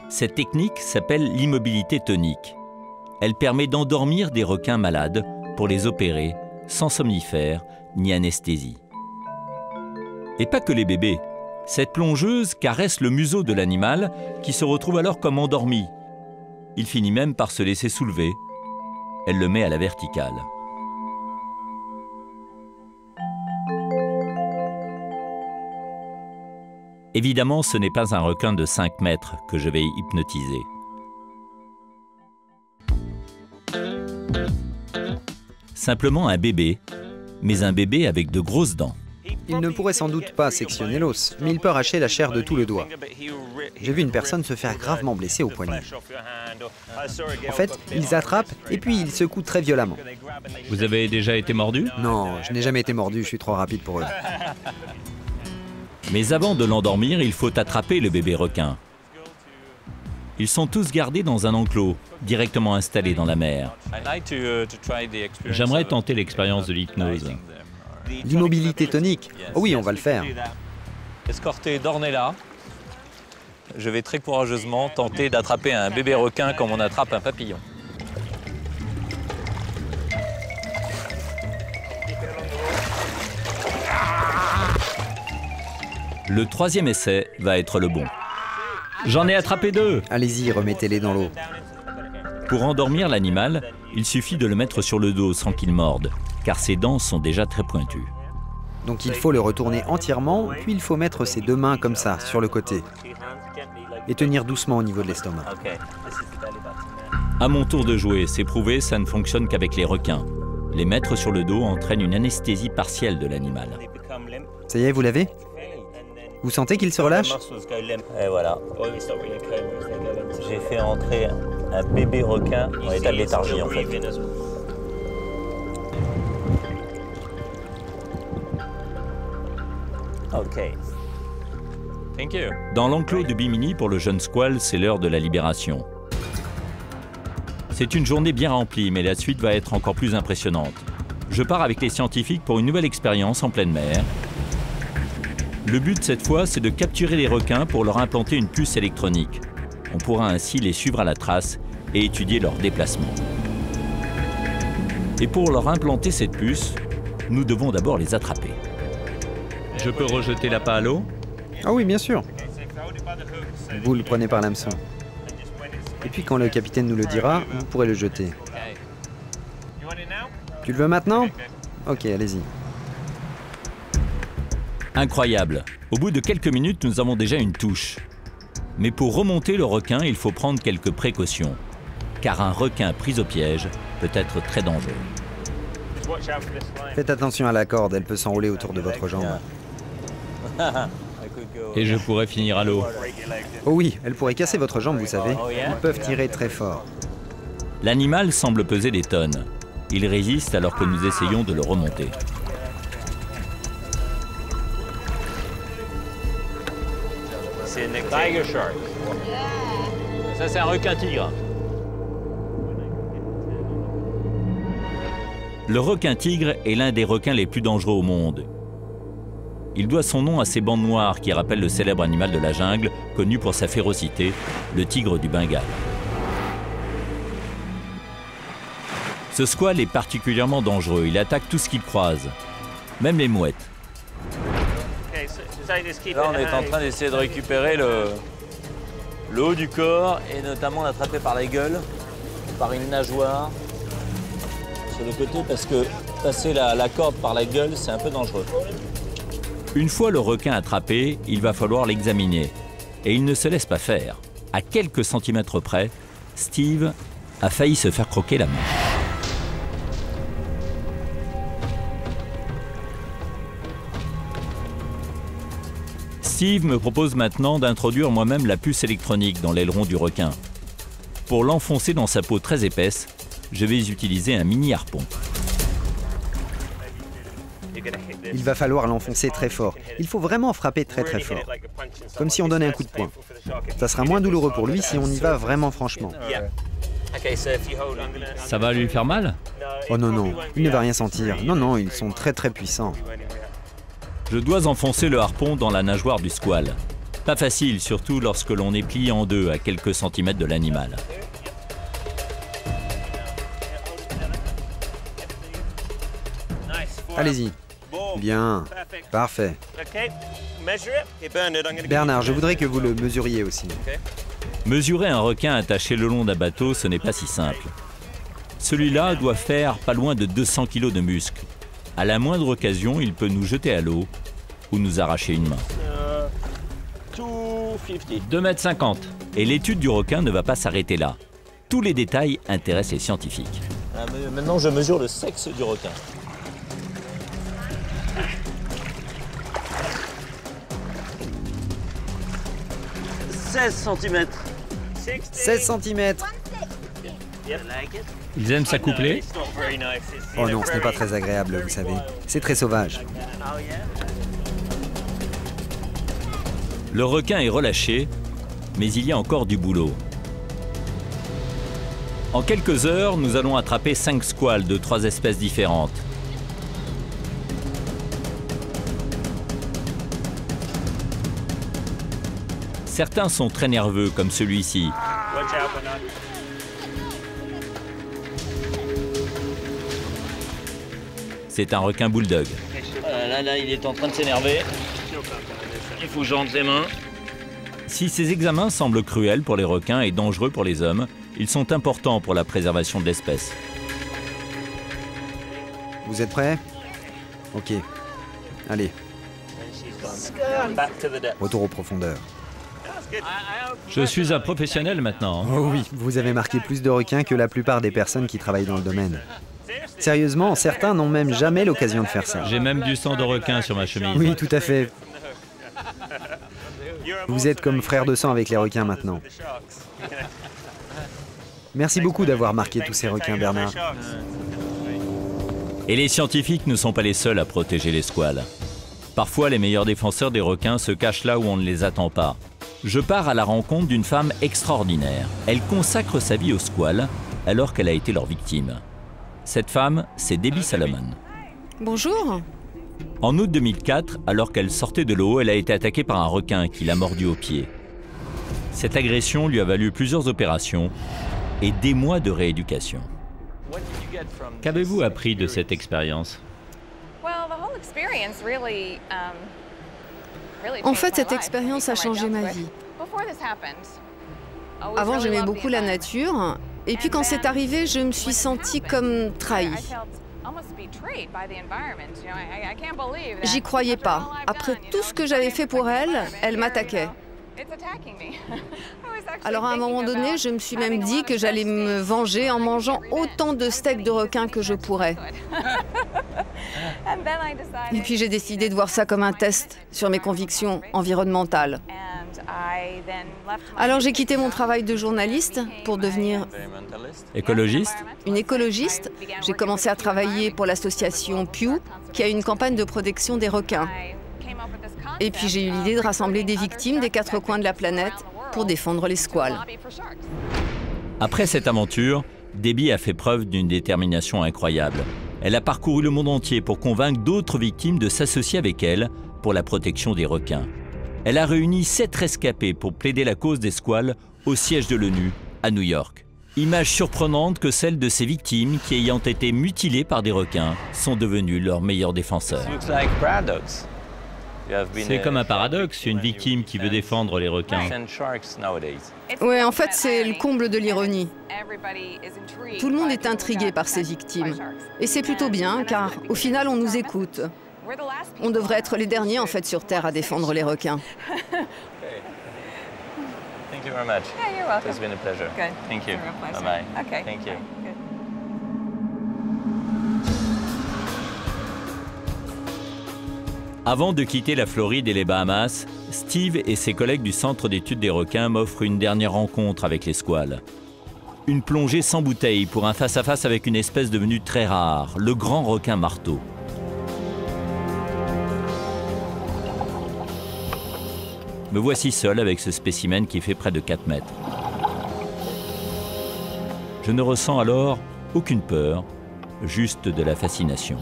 Cette technique s'appelle l'immobilité tonique. Elle permet d'endormir des requins malades pour les opérer sans somnifère ni anesthésie. Et pas que les bébés. Cette plongeuse caresse le museau de l'animal qui se retrouve alors comme endormi. Il finit même par se laisser soulever. Elle le met à la verticale. Évidemment, ce n'est pas un requin de 5 mètres que je vais hypnotiser. Simplement un bébé, mais un bébé avec de grosses dents. Il ne pourrait sans doute pas sectionner l'os, mais il peut arracher la chair de tout le doigt. J'ai vu une personne se faire gravement blesser au poignet. En fait, ils attrapent et puis ils secouent très violemment. Vous avez déjà été mordu? Non, je n'ai jamais été mordu, je suis trop rapide pour eux. Mais avant de l'endormir, il faut attraper le bébé requin. Ils sont tous gardés dans un enclos, directement installé dans la mer. J'aimerais tenter l'expérience de l'hypnose. L'immobilité tonique? Oh oui, on va le faire. Escorté d'Ornella, je vais très courageusement tenter d'attraper un bébé requin comme on attrape un papillon. Le 3e essai va être le bon. J'en ai attrapé 2. Allez-y, remettez-les dans l'eau. Pour endormir l'animal, il suffit de le mettre sur le dos sans qu'il morde, car ses dents sont déjà très pointues. Donc il faut le retourner entièrement, puis il faut mettre ses 2 mains comme ça, sur le côté. Et tenir doucement au niveau de l'estomac. À mon tour de jouer, c'est prouvé, ça ne fonctionne qu'avec les requins. Les mettre sur le dos entraîne une anesthésie partielle de l'animal. Ça y est, vous l'avez? Vous sentez qu'il se relâche? Et voilà. J'ai fait entrer un bébé requin en état de léthargie en fait. Ok. Thank you. Dans l'enclos de Bimini pour le jeune squale, c'est l'heure de la libération. C'est une journée bien remplie, mais la suite va être encore plus impressionnante. Je pars avec les scientifiques pour une nouvelle expérience en pleine mer. Le but cette fois, c'est de capturer les requins pour leur implanter une puce électronique. On pourra ainsi les suivre à la trace et étudier leur déplacement. Et pour leur implanter cette puce, nous devons d'abord les attraper. Je peux rejeter l'appât à l'eau? Ah oui, bien sûr. Vous le prenez par l'hameçon. Et puis quand le capitaine nous le dira, vous pourrez le jeter. Tu le veux maintenant? Ok, allez-y. Incroyable. Au bout de quelques minutes, nous avons déjà une touche. Mais pour remonter le requin, il faut prendre quelques précautions. Car un requin pris au piège peut être très dangereux. Faites attention à la corde, elle peut s'enrouler autour de votre jambe. Et je pourrais finir à l'eau. Oh oui, elle pourrait casser votre jambe, vous savez. Ils peuvent tirer très fort. L'animal semble peser des tonnes. Il résiste alors que nous essayons de le remonter. C'est un tiger shark. Ça, c'est un requin tigre. Le requin tigre est l'un des requins les plus dangereux au monde. Il doit son nom à ses bandes noires qui rappellent le célèbre animal de la jungle, connu pour sa férocité, le tigre du Bengale. Ce squale est particulièrement dangereux. Il attaque tout ce qu'il croise, même les mouettes. Là, on est en train d'essayer de récupérer le haut du corps et notamment l'attraper par la gueule, par une nageoire sur le côté, parce que passer la corde par la gueule, c'est un peu dangereux. Une fois le requin attrapé, il va falloir l'examiner. Et il ne se laisse pas faire. À quelques centimètres près, Steve a failli se faire croquer la main. Steve me propose maintenant d'introduire moi-même la puce électronique dans l'aileron du requin. Pour l'enfoncer dans sa peau très épaisse, je vais utiliser un mini harpon. Il va falloir l'enfoncer très fort. Il faut vraiment frapper très très fort. Comme si on donnait un coup de poing. Ça sera moins douloureux pour lui si on y va vraiment franchement. Ça va lui faire mal? Oh non, non, il ne va rien sentir. Non, non, ils sont très très puissants. Je dois enfoncer le harpon dans la nageoire du squale. Pas facile, surtout lorsque l'on est plié en deux à quelques centimètres de l'animal. Allez-y. Bien. Parfait. Bernard, je voudrais que vous le mesuriez aussi. Mesurer un requin attaché le long d'un bateau, ce n'est pas si simple. Celui-là doit faire pas loin de 200 kg de muscles. À la moindre occasion, il peut nous jeter à l'eau ou nous arracher une main. 2,50 m. Et l'étude du requin ne va pas s'arrêter là. Tous les détails intéressent les scientifiques. Maintenant, je mesure le sexe du requin. 16 cm. 16 cm. Ils aiment s'accoupler? Oh non, ce n'est pas très agréable, vous savez. C'est très sauvage. Le requin est relâché, mais il y a encore du boulot. En quelques heures, nous allons attraper 5 squales de 3 espèces différentes. Certains sont très nerveux, comme celui-ci. C'est un requin bulldog. Là, il est en train de s'énerver. Il faut que je rentre les mains. Si ces examens semblent cruels pour les requins et dangereux pour les hommes, ils sont importants pour la préservation de l'espèce. Vous êtes prêts? Ok. Allez. Retour aux profondeurs. Je suis un professionnel maintenant. Oh oui, vous avez marqué plus de requins que la plupart des personnes qui travaillent dans le domaine. Sérieusement, certains n'ont même jamais l'occasion de faire ça. J'ai même du sang de requin sur ma chemise. Oui, tout à fait. Vous êtes comme frère de sang avec les requins maintenant. Merci beaucoup d'avoir marqué tous ces requins, Bernard. Et les scientifiques ne sont pas les seuls à protéger les squales. Parfois, les meilleurs défenseurs des requins se cachent là où on ne les attend pas. Je pars à la rencontre d'une femme extraordinaire. Elle consacre sa vie aux squales alors qu'elle a été leur victime. Cette femme, c'est Debbie Salomon. Bonjour. En août 2004, alors qu'elle sortait de l'eau, elle a été attaquée par un requin qui l'a mordue au pied. Cette agression lui a valu plusieurs opérations et des mois de rééducation. Qu'avez-vous appris de cette expérience? En fait, cette expérience a changé ma vie. Avant, j'aimais beaucoup la nature Et puis quand c'est arrivé, je me suis sentie comme trahie. J'y croyais pas. Après tout ce que j'avais fait pour elle, elle m'attaquait. Alors à un moment donné, je me suis même dit que j'allais me venger en mangeant autant de steaks de requin que je pourrais. Et puis j'ai décidé de voir ça comme un test sur mes convictions environnementales. Alors j'ai quitté mon travail de journaliste pour devenir Écologiste? une écologiste. J'ai commencé à travailler pour l'association Pew, qui a une campagne de protection des requins. Et puis j'ai eu l'idée de rassembler des victimes des 4 coins de la planète pour défendre les squales. Après cette aventure, Debbie a fait preuve d'une détermination incroyable. Elle a parcouru le monde entier pour convaincre d'autres victimes de s'associer avec elle pour la protection des requins. Elle a réuni 7 rescapés pour plaider la cause des squales au siège de l'ONU à New York. Image surprenante que celle de ces victimes qui, ayant été mutilées par des requins, sont devenues leurs meilleurs défenseurs. C'est comme un paradoxe, une victime qui veut défendre les requins. Ouais, en fait, c'est le comble de l'ironie. Tout le monde est intrigué par ces victimes. Et c'est plutôt bien, car au final, on nous écoute. On devrait être les derniers, en fait, sur Terre à défendre les requins. Thank you very much. Yeah, you're welcome. It's been a pleasure. Good. Thank you. It's been a real pleasure. Bye-bye. Okay. Thank you. Good. Avant de quitter la Floride et les Bahamas, Steve et ses collègues du Centre d'études des requins m'offrent une dernière rencontre avec les squales. Une plongée sans bouteille pour un face-à-face avec une espèce devenue très rare, le grand requin marteau. Me voici seul avec ce spécimen qui fait près de 4 mètres. Je ne ressens alors aucune peur, juste de la fascination.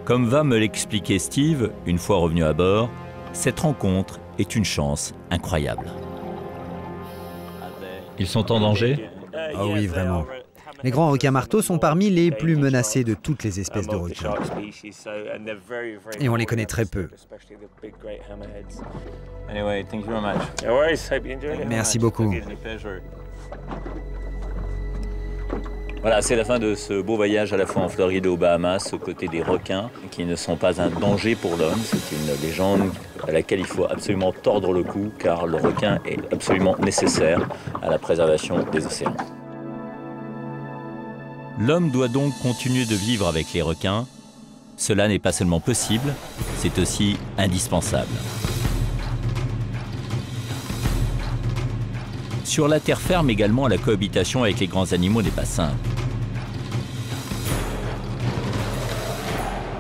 Comme va me l'expliquer Steve, une fois revenu à bord, cette rencontre est une chance incroyable. Ils sont en danger? Ah oui, vraiment. Les grands requins marteaux sont parmi les plus menacés de toutes les espèces de requins. Et on les connaît très peu. Merci beaucoup. Voilà, c'est la fin de ce beau voyage à la fois en Floride et aux Bahamas, aux côtés des requins, qui ne sont pas un danger pour l'homme. C'est une légende à laquelle il faut absolument tordre le cou, car le requin est absolument nécessaire à la préservation des océans. L'homme doit donc continuer de vivre avec les requins. Cela n'est pas seulement possible, c'est aussi indispensable. Sur la terre ferme également, la cohabitation avec les grands animaux n'est pas simple.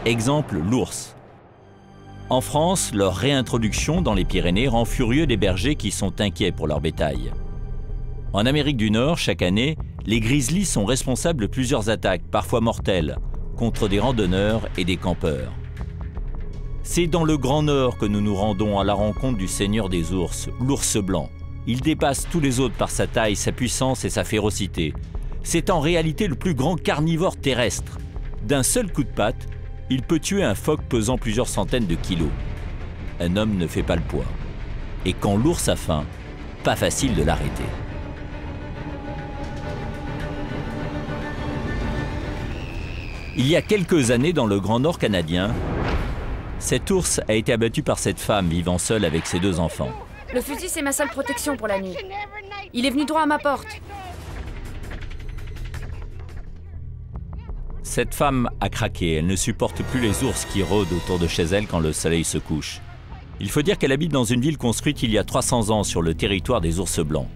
Exemple, l'ours. En France, leur réintroduction dans les Pyrénées rend furieux des bergers qui sont inquiets pour leur bétail. En Amérique du Nord, chaque année, les grizzlies sont responsables de plusieurs attaques, parfois mortelles, contre des randonneurs et des campeurs. C'est dans le Grand Nord que nous nous rendons à la rencontre du seigneur des ours, l'ours blanc. Il dépasse tous les autres par sa taille, sa puissance et sa férocité. C'est en réalité le plus grand carnivore terrestre. D'un seul coup de patte, il peut tuer un phoque pesant plusieurs centaines de kilos. Un homme ne fait pas le poids. Et quand l'ours a faim, pas facile de l'arrêter. Il y a quelques années, dans le Grand Nord canadien, cet ours a été abattu par cette femme vivant seule avec ses 2 enfants. Le fusil, c'est ma seule protection pour la nuit. Il est venu droit à ma porte. Cette femme a craqué, elle ne supporte plus les ours qui rôdent autour de chez elle quand le soleil se couche. Il faut dire qu'elle habite dans une ville construite il y a 300 ans sur le territoire des ours blancs.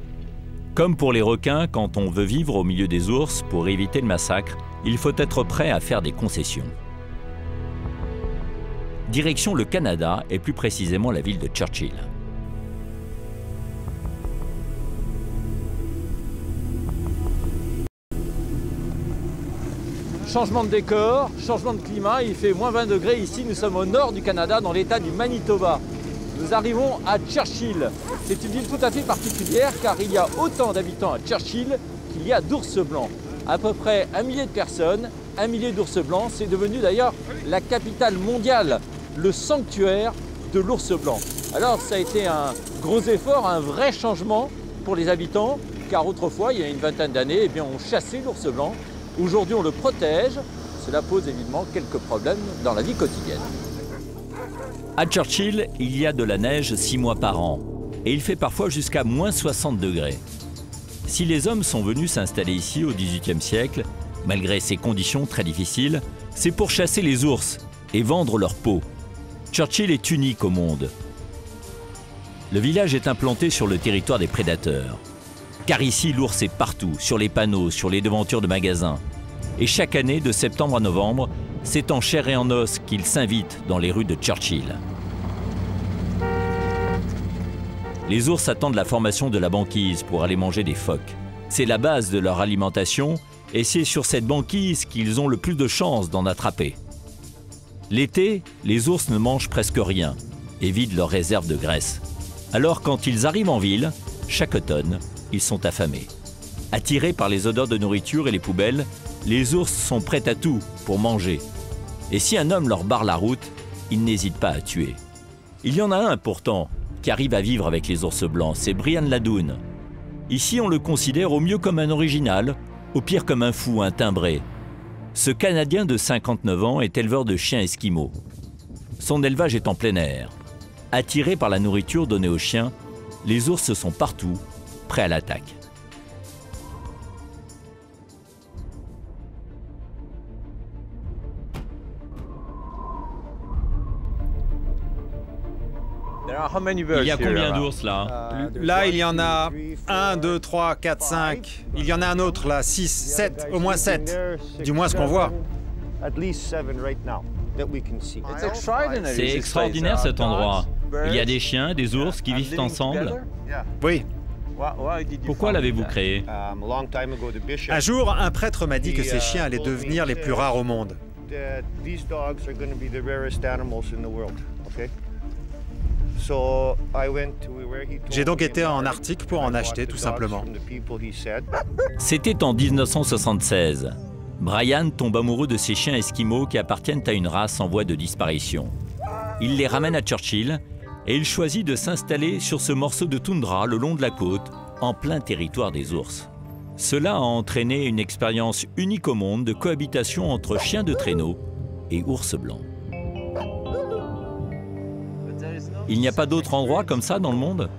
Comme pour les requins, quand on veut vivre au milieu des ours pour éviter le massacre, il faut être prêt à faire des concessions. Direction le Canada et plus précisément la ville de Churchill. Changement de décor, changement de climat, il fait moins 20 degrés ici, nous sommes au nord du Canada, dans l'état du Manitoba. Nous arrivons à Churchill. C'est une ville tout à fait particulière car il y a autant d'habitants à Churchill qu'il y a d'ours blancs. À peu près 1 millier de personnes, 1 millier d'ours blancs, c'est devenu d'ailleurs la capitale mondiale le sanctuaire de l'ours blanc. Alors ça a été un gros effort, un vrai changement pour les habitants, car autrefois, il y a une vingtaine d'années, eh bien, on chassait l'ours blanc. Aujourd'hui, on le protège. Cela pose évidemment quelques problèmes dans la vie quotidienne. À Churchill, il y a de la neige 6 mois par an. Et il fait parfois jusqu'à moins 60 degrés. Si les hommes sont venus s'installer ici au XVIIIe siècle, malgré ces conditions très difficiles, c'est pour chasser les ours et vendre leur peau. Churchill est unique au monde. Le village est implanté sur le territoire des prédateurs. Car ici, l'ours est partout, sur les panneaux, sur les devantures de magasins. Et chaque année, de septembre à novembre, c'est en chair et en os qu'ils s'invitent dans les rues de Churchill. Les ours attendent la formation de la banquise pour aller manger des phoques. C'est la base de leur alimentation et c'est sur cette banquise qu'ils ont le plus de chances d'en attraper. L'été, les ours ne mangent presque rien et vident leurs réserves de graisse. Alors quand ils arrivent en ville, chaque automne, ils sont affamés. Attirés par les odeurs de nourriture et les poubelles, les ours sont prêts à tout pour manger. Et si un homme leur barre la route, ils n'hésitent pas à tuer. Il y en a un pourtant qui arrive à vivre avec les ours blancs, c'est Brian Ladoun. Ici, on le considère au mieux comme un original, au pire comme un fou, un timbré. Ce Canadien de 59 ans est éleveur de chiens esquimaux. Son élevage est en plein air. Attirés par la nourriture donnée aux chiens, les ours sont partout, prêts à l'attaque. Il y a combien d'ours là? Là, il y en a 1, 2, 3, 4, 5. Il y en a un autre là, 6, 7, au moins 7. Du moins ce qu'on voit. C'est extraordinaire cet endroit. Il y a des chiens, des ours qui vivent ensemble. Oui. Pourquoi l'avez-vous créé? Un jour, un prêtre m'a dit que ces chiens allaient devenir les plus rares au monde. J'ai donc été en Arctique pour en acheter, tout simplement. C'était en 1976. Brian tombe amoureux de ces chiens esquimaux qui appartiennent à une race en voie de disparition. Il les ramène à Churchill et il choisit de s'installer sur ce morceau de toundra le long de la côte, en plein territoire des ours. Cela a entraîné une expérience unique au monde de cohabitation entre chiens de traîneau et ours blancs. Il n'y a pas d'autre endroit comme ça dans le monde?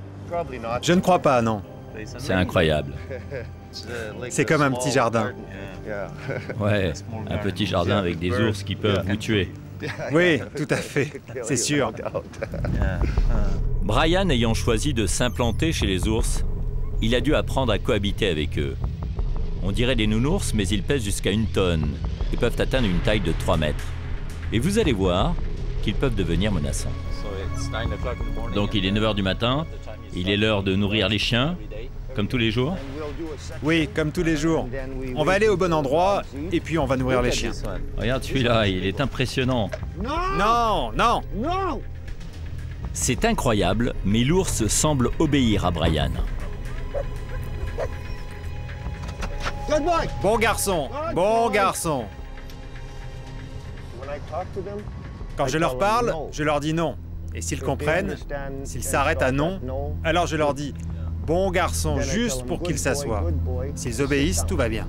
Je ne crois pas, non. C'est incroyable. C'est comme un petit jardin. Ouais, un petit jardin avec des ours qui peuvent vous tuer. Oui, tout à fait, c'est sûr. Brian ayant choisi de s'implanter chez les ours, il a dû apprendre à cohabiter avec eux. On dirait des nounours, mais ils pèsent jusqu'à 1 tonne et peuvent atteindre une taille de 3 mètres. Et vous allez voir qu'ils peuvent devenir menaçants. Donc il est 9 h du matin, il est l'heure de nourrir les chiens, comme tous les jours? Oui, comme tous les jours. On va aller au bon endroit et puis on va nourrir les chiens. Regarde celui-là, il est impressionnant. Non, non, non! C'est incroyable, mais l'ours semble obéir à Brian. Bon garçon, bon garçon. Quand je leur parle, je leur dis non. Et s'ils comprennent, s'ils s'arrêtent à non, alors je leur dis « bon garçon » juste pour qu'ils s'assoient. S'ils obéissent, tout va bien.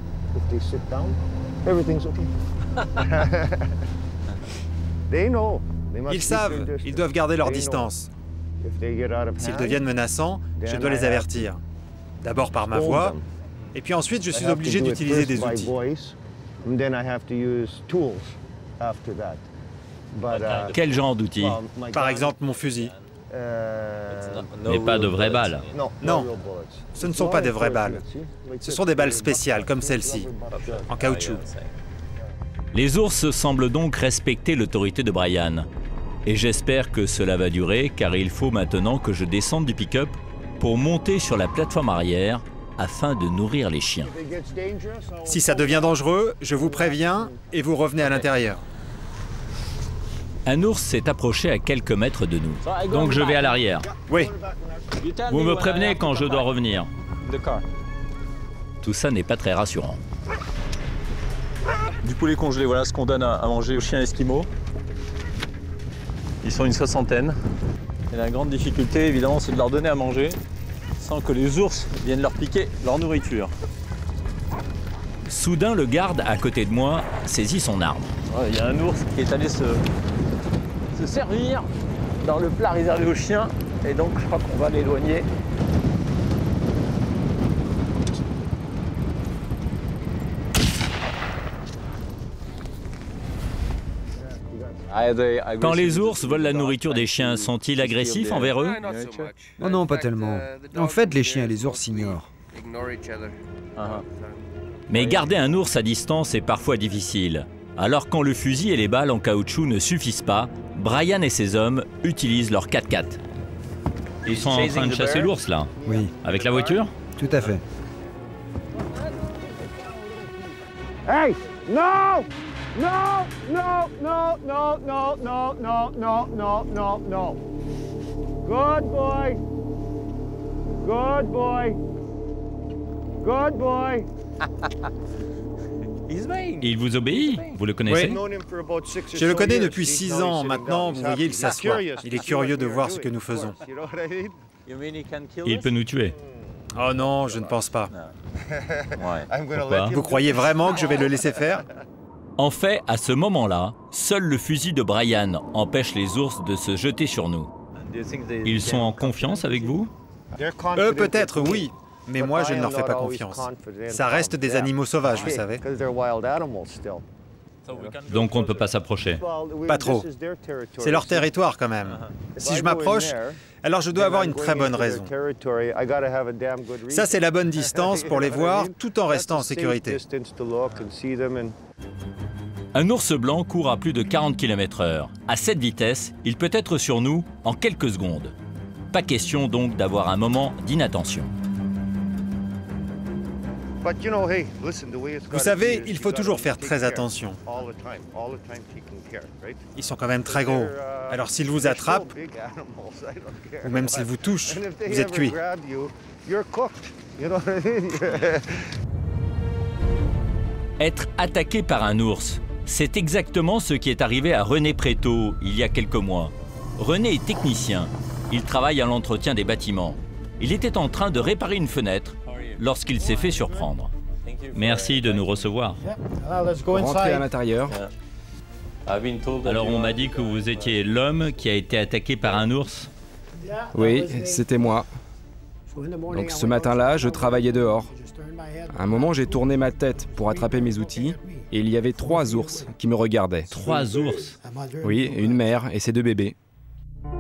Ils savent, ils doivent garder leur distance. S'ils deviennent menaçants, je dois les avertir. D'abord par ma voix, et puis ensuite je suis obligé d'utiliser des outils. Quel genre d'outils? Par exemple mon fusil. Mais pas de vraies balles. Non, ce ne sont pas des vraies balles. Ce sont des balles spéciales, comme celle-ci, en caoutchouc. Les ours semblent donc respecter l'autorité de Brian. Et j'espère que cela va durer, car il faut maintenant que je descende du pick-up pour monter sur la plateforme arrière afin de nourrir les chiens. Si ça devient dangereux, je vous préviens et vous revenez à l'intérieur. Un ours s'est approché à quelques mètres de nous, donc je vais à l'arrière. Oui. Vous me prévenez quand je dois revenir. Tout ça n'est pas très rassurant. Du poulet congelé, voilà ce qu'on donne à manger aux chiens esquimaux. Ils sont une soixantaine. Et la grande difficulté, évidemment, c'est de leur donner à manger sans que les ours viennent leur piquer leur nourriture. Soudain, le garde à côté de moi saisit son arme. Il y a un ours qui est allé se servir dans le plat réservé aux chiens. Et donc, je crois qu'on va l'éloigner. Quand les ours volent la nourriture des chiens, sont-ils agressifs envers eux? Oh non, pas tellement. En fait, les chiens et les ours s'ignorent. Mais garder un ours à distance est parfois difficile. Alors quand le fusil et les balles en caoutchouc ne suffisent pas, Brian et ses hommes utilisent leur 4x4. Ils sont en train de chasser l'ours là? Oui. Avec la voiture? Tout à fait. Hey! No! No! No! No! No! No! No! No! No! No! No! No! Good boy! Good boy! Good boy! Il vous obéit? Vous le connaissez? Oui. Je le connais depuis 6 ans. Maintenant, vous voyez, il s'assoit. Il est curieux de voir ce que nous faisons. Il peut nous tuer. Oh non, je ne pense pas. Pourquoi? Vous croyez vraiment que je vais le laisser faire? En fait, à ce moment-là, seul le fusil de Brian empêche les ours de se jeter sur nous. Ils sont en confiance avec vous? Eux peut-être, oui. Mais moi, je ne leur fais pas confiance. Ça reste des animaux sauvages, vous savez. Donc on ne peut pas s'approcher? Pas trop. C'est leur territoire quand même. Si je m'approche, alors je dois avoir une très bonne raison. Ça, c'est la bonne distance pour les voir tout en restant en sécurité. Un ours blanc court à plus de 40 km/h. À cette vitesse, il peut être sur nous en quelques secondes. Pas question donc d'avoir un moment d'inattention. Vous savez, il faut toujours faire très attention. Ils sont quand même très gros. Alors s'ils vous attrapent, ou même s'ils vous touchent, vous êtes cuit. Être attaqué par un ours, c'est exactement ce qui est arrivé à René Prétot il y a quelques mois. René est technicien. Il travaille à l'entretien des bâtiments. Il était en train de réparer une fenêtre lorsqu'il s'est fait surprendre. Merci de nous recevoir. Rentrez à l'intérieur. Alors on m'a dit que vous étiez l'homme qui a été attaqué par un ours? Oui, c'était moi. Donc ce matin-là, je travaillais dehors. À un moment, j'ai tourné ma tête pour attraper mes outils et il y avait 3 ours qui me regardaient. 3 ours? Oui, une mère et ses 2 bébés.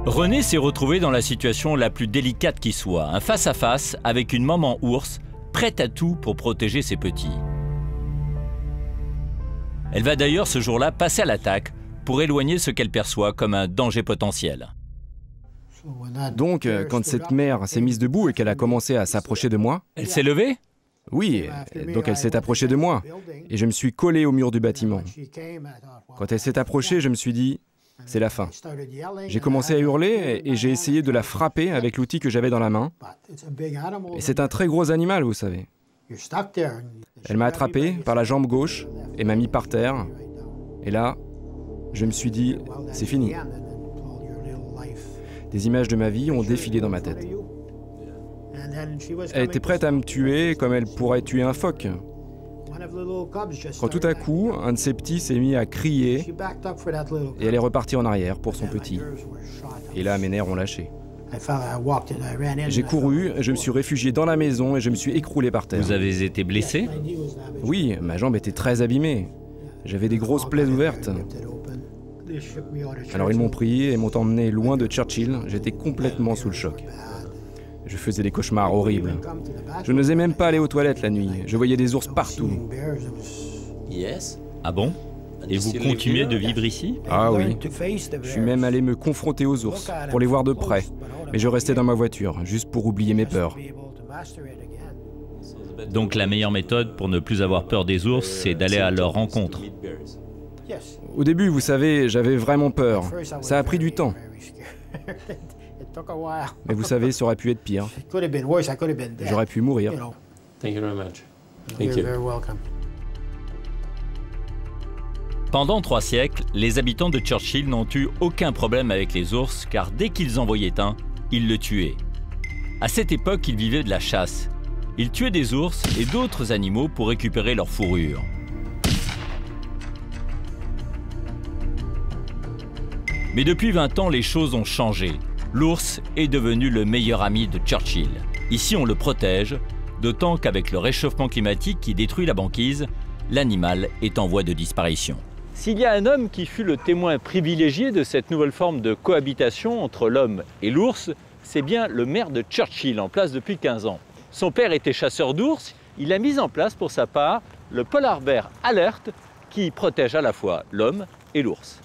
René s'est retrouvé dans la situation la plus délicate qui soit, un face-à-face avec une maman ours prête à tout pour protéger ses petits. Elle va d'ailleurs ce jour-là passer à l'attaque pour éloigner ce qu'elle perçoit comme un danger potentiel. Donc, quand cette mère s'est mise debout et qu'elle a commencé à s'approcher de moi... Elle s'est levée? Oui, donc elle s'est approchée de moi et je me suis collé au mur du bâtiment. Quand elle s'est approchée, je me suis dit, c'est la fin. J'ai commencé à hurler et j'ai essayé de la frapper avec l'outil que j'avais dans la main. Et c'est un très gros animal, vous savez. Elle m'a attrapé par la jambe gauche et m'a mis par terre. Et là, je me suis dit, c'est fini. Des images de ma vie ont défilé dans ma tête. Elle était prête à me tuer comme elle pourrait tuer un phoque. Quand tout à coup, un de ses petits s'est mis à crier et elle est repartie en arrière pour son petit. Et là, mes nerfs ont lâché. J'ai couru, je me suis réfugié dans la maison et je me suis écroulé par terre. Vous avez été blessé? Oui, ma jambe était très abîmée. J'avais des grosses plaies ouvertes. Alors ils m'ont pris et m'ont emmené loin de Churchill. J'étais complètement sous le choc. Je faisais des cauchemars horribles. Je n'osais même pas aller aux toilettes la nuit. Je voyais des ours partout. Ah bon? Et vous continuez de vivre ici? Ah oui. Je suis même allé me confronter aux ours, pour les voir de près. Mais je restais dans ma voiture, juste pour oublier mes peurs. Donc la meilleure méthode pour ne plus avoir peur des ours, c'est d'aller à leur rencontre. Au début, vous savez, j'avais vraiment peur. Ça a pris du temps. Mais vous savez, ça aurait pu être pire. J'aurais pu mourir. Pendant 3 siècles, les habitants de Churchill n'ont eu aucun problème avec les ours car dès qu'ils en voyaient un, ils le tuaient. À cette époque, ils vivaient de la chasse. Ils tuaient des ours et d'autres animaux pour récupérer leur fourrure. Mais depuis 20 ans, les choses ont changé. L'ours est devenu le meilleur ami de Churchill. Ici, on le protège, d'autant qu'avec le réchauffement climatique qui détruit la banquise, l'animal est en voie de disparition. S'il y a un homme qui fut le témoin privilégié de cette nouvelle forme de cohabitation entre l'homme et l'ours, c'est bien le maire de Churchill, en place depuis 15 ans. Son père était chasseur d'ours, il a mis en place pour sa part le Polar Bear Alert qui protège à la fois l'homme et l'ours.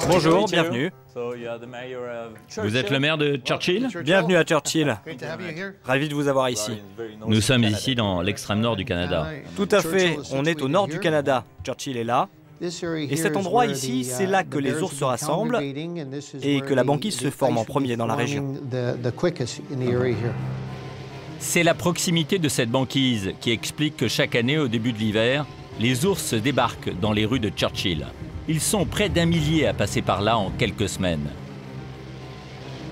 Bonjour, bienvenue. Vous êtes le maire de Churchill? Bienvenue à Churchill. Ravi de vous avoir ici. Nous sommes ici dans l'extrême nord du Canada. Tout à fait, on est au nord du Canada. Churchill est là. Et cet endroit ici, c'est là que les ours se rassemblent et que la banquise se forme en premier dans la région. C'est la proximité de cette banquise qui explique que chaque année, au début de l'hiver, les ours débarquent dans les rues de Churchill. Ils sont près d'1 millier à passer par là en quelques semaines.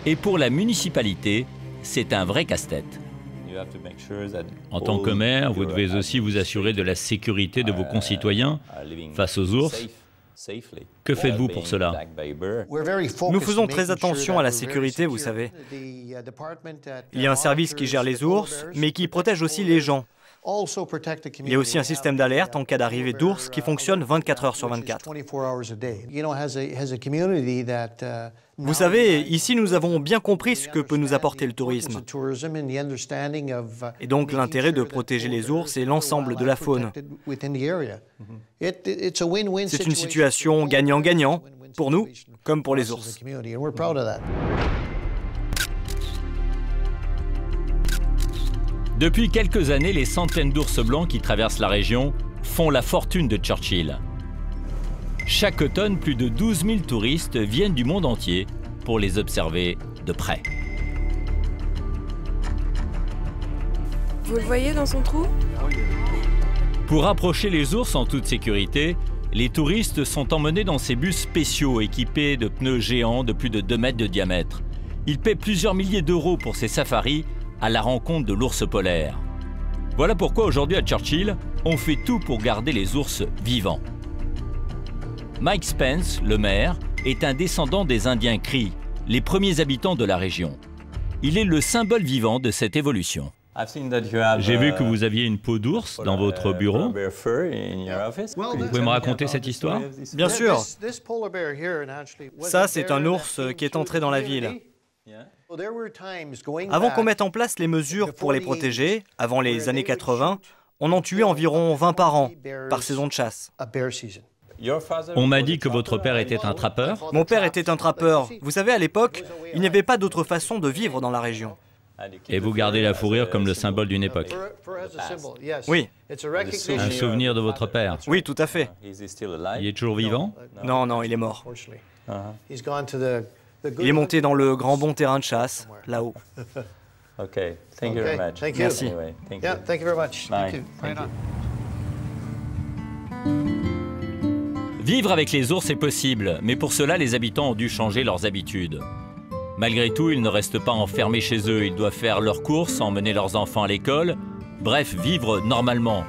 Et pour la municipalité, c'est un vrai casse-tête. En tant que maire, vous devez aussi vous assurer de la sécurité de vos concitoyens face aux ours. Que faites-vous pour cela? Nous faisons très attention à la sécurité, vous savez. Il y a un service qui gère les ours, mais qui protège aussi les gens. Il y a aussi un système d'alerte en cas d'arrivée d'ours qui fonctionne 24 heures sur 24. Vous savez, ici nous avons bien compris ce que peut nous apporter le tourisme. Et donc l'intérêt de protéger les ours et l'ensemble de la faune. C'est une situation gagnant-gagnant pour nous comme pour les ours. Depuis quelques années, les centaines d'ours blancs qui traversent la région font la fortune de Churchill. Chaque automne, plus de 12 000 touristes viennent du monde entier pour les observer de près. Vous le voyez dans son trou? Pour approcher les ours en toute sécurité, les touristes sont emmenés dans ces bus spéciaux équipés de pneus géants de plus de 2 mètres de diamètre. Ils paient plusieurs milliers d'euros pour ces safaris à la rencontre de l'ours polaire. Voilà pourquoi aujourd'hui à Churchill, on fait tout pour garder les ours vivants. Mike Spence, le maire, est un descendant des Indiens Cris, les premiers habitants de la région. Il est le symbole vivant de cette évolution. J'ai vu que vous aviez une peau d'ours dans votre bureau. Vous pouvez me raconter cette histoire? Bien sûr. Ça, c'est un ours qui est entré dans la ville. Avant qu'on mette en place les mesures pour les protéger, avant les années 80, on en tuait environ 20 par an, par saison de chasse. On m'a dit que votre père était un trappeur. Mon père était un trappeur. Vous savez, à l'époque, il n'y avait pas d'autre façon de vivre dans la région. Et vous gardez la fourrure comme le symbole d'une époque. Oui. Un souvenir de votre père. Oui, tout à fait. Il est toujours vivant? Non, non, il est mort. Il est monté dans le grand bon terrain de chasse, là-haut. Merci. Vivre avec les ours est possible, mais pour cela, les habitants ont dû changer leurs habitudes. Malgré tout, ils ne restent pas enfermés chez eux. Ils doivent faire leurs courses, emmener leurs enfants à l'école, bref, vivre normalement.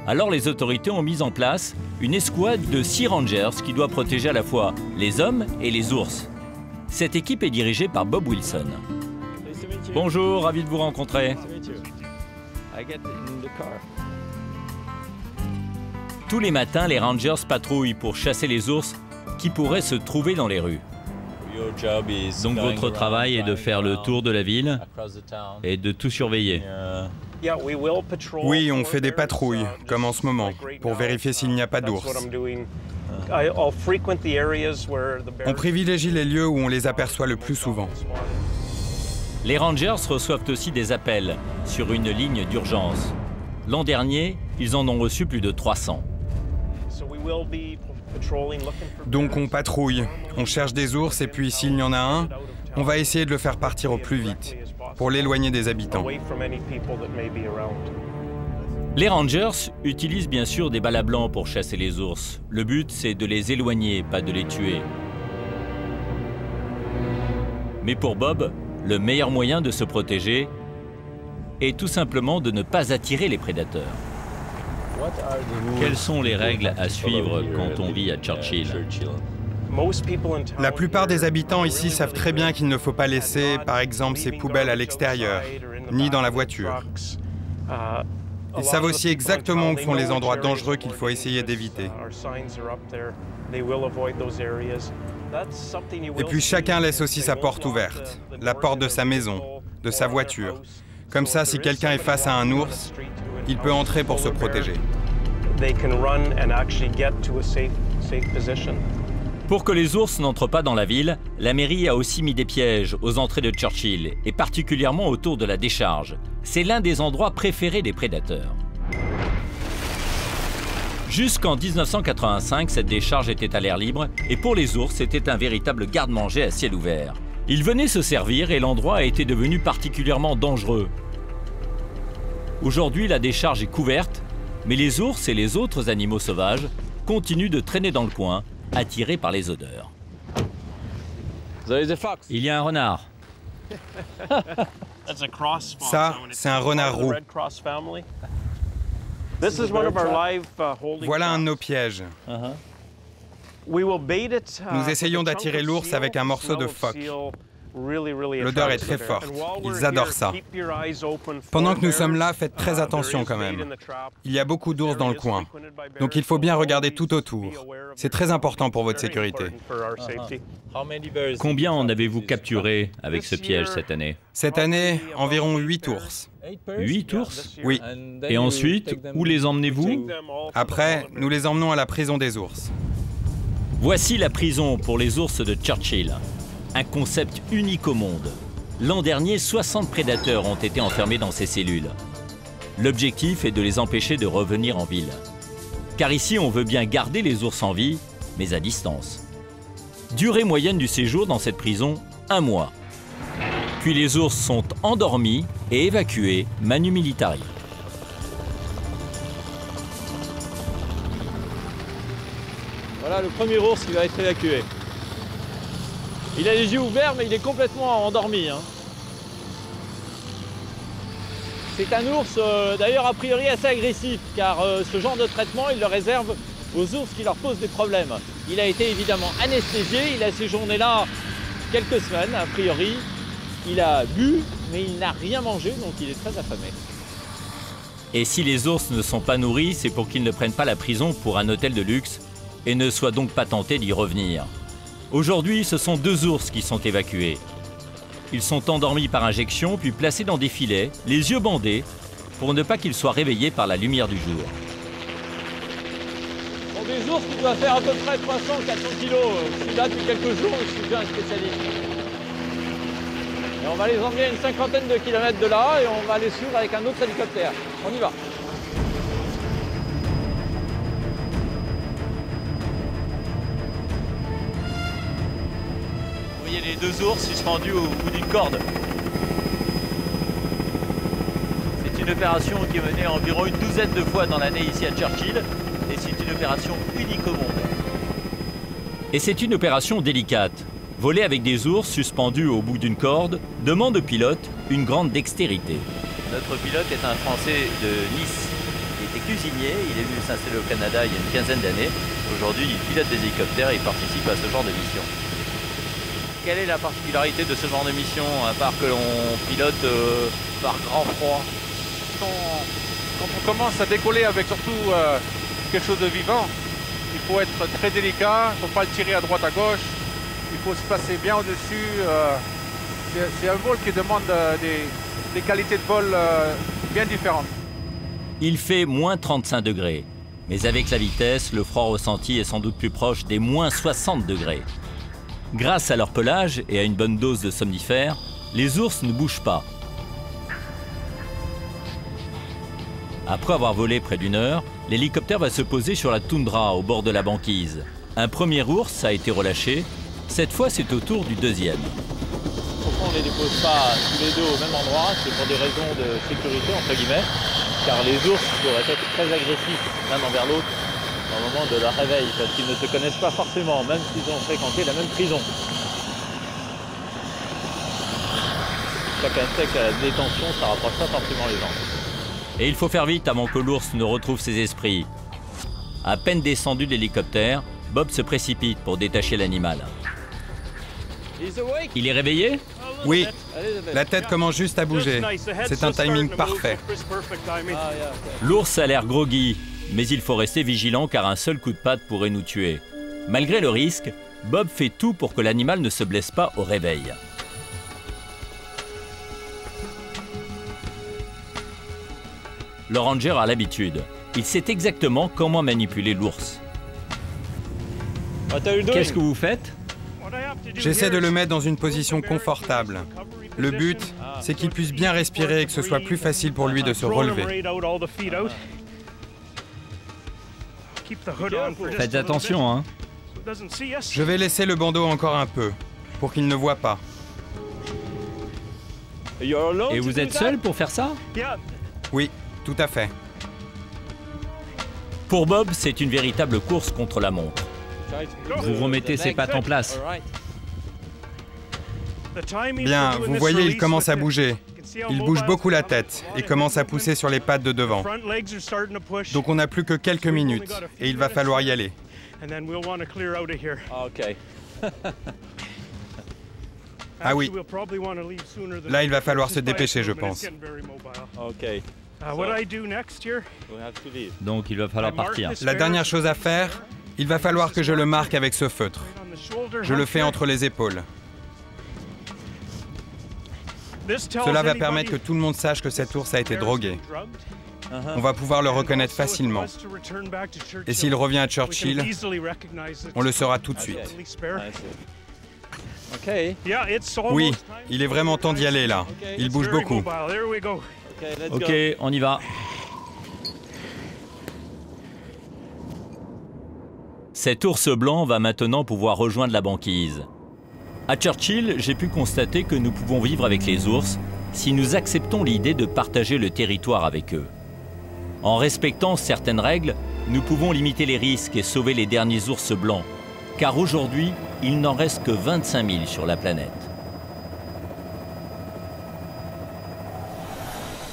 Alors les autorités ont mis en place une escouade de 6 rangers qui doit protéger à la fois les hommes et les ours. Cette équipe est dirigée par Bob Wilson. Bonjour, ravi de vous rencontrer. Tous les matins, les rangers patrouillent pour chasser les ours qui pourraient se trouver dans les rues. Donc votre travail est de faire le tour de la ville et de tout surveiller. Oui, on fait des patrouilles, comme en ce moment, pour vérifier s'il n'y a pas d'ours. On privilégie les lieux où on les aperçoit le plus souvent. Les rangers reçoivent aussi des appels sur une ligne d'urgence. L'an dernier, ils en ont reçu plus de 300. Donc on patrouille, on cherche des ours et puis s'il y en a un, on va essayer de le faire partir au plus vite. pour l'éloigner des habitants. Les rangers utilisent bien sûr des balles à blanc pour chasser les ours. Le but, c'est de les éloigner, pas de les tuer. Mais pour Bob, le meilleur moyen de se protéger est tout simplement de ne pas attirer les prédateurs. Quelles sont les règles à suivre quand on vit à Churchill? La plupart des habitants ici savent très bien qu'il ne faut pas laisser, par exemple, ses poubelles à l'extérieur, ni dans la voiture. Ils savent aussi exactement où sont les endroits dangereux qu'il faut essayer d'éviter. Et puis chacun laisse aussi sa porte ouverte, la porte de sa maison, de sa voiture. Comme ça, si quelqu'un est face à un ours, il peut entrer pour se protéger. Pour que les ours n'entrent pas dans la ville, la mairie a aussi mis des pièges aux entrées de Churchill, et particulièrement autour de la décharge. C'est l'un des endroits préférés des prédateurs. Jusqu'en 1985, cette décharge était à l'air libre, et pour les ours, c'était un véritable garde-manger à ciel ouvert. Ils venaient se servir et l'endroit a été devenu particulièrement dangereux. Aujourd'hui, la décharge est couverte, mais les ours et les autres animaux sauvages continuent de traîner dans le coin, attirés par les odeurs. Il y a un renard. Ça, c'est un renard roux. Voilà un de nos pièges. Nous essayons d'attirer l'ours avec un morceau de phoque. L'odeur est très forte. Ils adorent ça. Pendant que nous sommes là, faites très attention quand même. Il y a beaucoup d'ours dans le coin. Donc il faut bien regarder tout autour. C'est très important pour votre sécurité. Combien en avez-vous capturé avec ce piège cette année? Cette année, environ 8 ours. 8 ours? Oui. Et ensuite, où les emmenez-vous? Après, nous les emmenons à la prison des ours. Voici la prison pour les ours de Churchill. Un concept unique au monde. L'an dernier, 60 prédateurs ont été enfermés dans ces cellules. L'objectif est de les empêcher de revenir en ville. Car ici, on veut bien garder les ours en vie, mais à distance. Durée moyenne du séjour dans cette prison, 1 mois. Puis les ours sont endormis et évacués manu militari. Voilà le premier ours qui va être évacué. Il a les yeux ouverts, mais il est complètement endormi. C'est un ours, d'ailleurs, a priori assez agressif, car ce genre de traitement, il le réserve aux ours qui leur posent des problèmes. Il a été évidemment anesthésié, il a séjourné là quelques semaines, a priori. Il a bu, mais il n'a rien mangé, donc il est très affamé. Et si les ours ne sont pas nourris, c'est pour qu'ils ne prennent pas la prison pour un hôtel de luxe et ne soient donc pas tentés d'y revenir. Aujourd'hui, ce sont 2 ours qui sont évacués. Ils sont endormis par injection, puis placés dans des filets, les yeux bandés, pour ne pas qu'ils soient réveillés par la lumière du jour. Bon, des ours qui doivent faire à peu près 300-400 kilos. Je suis là depuis quelques jours, je suis déjà un spécialiste. Et on va les emmener à une 50aine de kilomètres de là, et on va les suivre avec un autre hélicoptère. On y va. Vous voyez les 2 ours suspendus au bout d'une corde. C'est une opération qui est menée environ une douzaine de fois dans l'année ici à Churchill, et c'est une opération unique au monde. Et c'est une opération délicate. Voler avec des ours suspendus au bout d'une corde demande au pilote une grande dextérité. Notre pilote est un Français de Nice. Il était cuisinier, il est venu s'installer au Canada il y a une quinzaine d'années. Aujourd'hui, il pilote des hélicoptères et il participe à ce genre de mission. Quelle est la particularité de ce genre de mission, à part que l'on pilote par grand froid? Quand on commence à décoller avec surtout quelque chose de vivant, il faut être très délicat, il ne faut pas le tirer à droite à gauche, il faut se passer bien au-dessus. C'est un vol qui demande des qualités de vol bien différentes. Il fait moins 35 degrés, mais avec la vitesse, le froid ressenti est sans doute plus proche des moins 60 degrés. Grâce à leur pelage et à une bonne dose de somnifères, les ours ne bougent pas. Après avoir volé près d'1 heure, l'hélicoptère va se poser sur la toundra au bord de la banquise. Un premier ours a été relâché. Cette fois, c'est au tour du 2e. pourquoi on ne les dépose pas tous les deux au même endroit, c'est pour des raisons de sécurité, entre guillemets, car les ours pourraient être très agressifs l'un envers l'autre au moment de leur réveil, parce qu'ils ne se connaissent pas forcément, même s'ils ont fréquenté la même prison. Chacun sait que la détention, ça rapproche pas forcément les gens. Et il faut faire vite avant que l'ours ne retrouve ses esprits. À peine descendu de l'hélicoptère, Bob se précipite pour détacher l'animal. Il est réveillé? Oui, la tête commence juste à bouger. C'est un timing parfait. L'ours a l'air groggy, mais il faut rester vigilant car un seul coup de patte pourrait nous tuer. Malgré le risque, Bob fait tout pour que l'animal ne se blesse pas au réveil. Le ranger a l'habitude. Il sait exactement comment manipuler l'ours. Qu'est-ce que vous faites? J'essaie de le mettre dans une position confortable. Le but, c'est qu'il puisse bien respirer et que ce soit plus facile pour lui de se relever. Faites attention, hein. Je vais laisser le bandeau encore un peu, pour qu'il ne voit pas. Et vous êtes seul pour faire ça? Oui, tout à fait. Pour Bob, c'est une véritable course contre la montre. Vous remettez ses pattes en place. Bien, vous voyez, il commence à bouger. Il bouge beaucoup la tête et commence à pousser sur les pattes de devant. Donc on n'a plus que quelques minutes et il va falloir y aller. Ah oui. Là, il va falloir se dépêcher, je pense. Donc il va falloir partir. La dernière chose à faire, il va falloir que je le marque avec ce feutre. Je le fais entre les épaules. Cela va permettre que tout le monde sache que cet ours a été drogué. On va pouvoir le reconnaître facilement. Et s'il revient à Churchill, on le saura tout de suite. Oui, il est vraiment temps d'y aller là. Il bouge beaucoup. Ok, on y va. Cet ours blanc va maintenant pouvoir rejoindre la banquise. À Churchill, j'ai pu constater que nous pouvons vivre avec les ours si nous acceptons l'idée de partager le territoire avec eux. En respectant certaines règles, nous pouvons limiter les risques et sauver les derniers ours blancs, car aujourd'hui, il n'en reste que 25 000 sur la planète.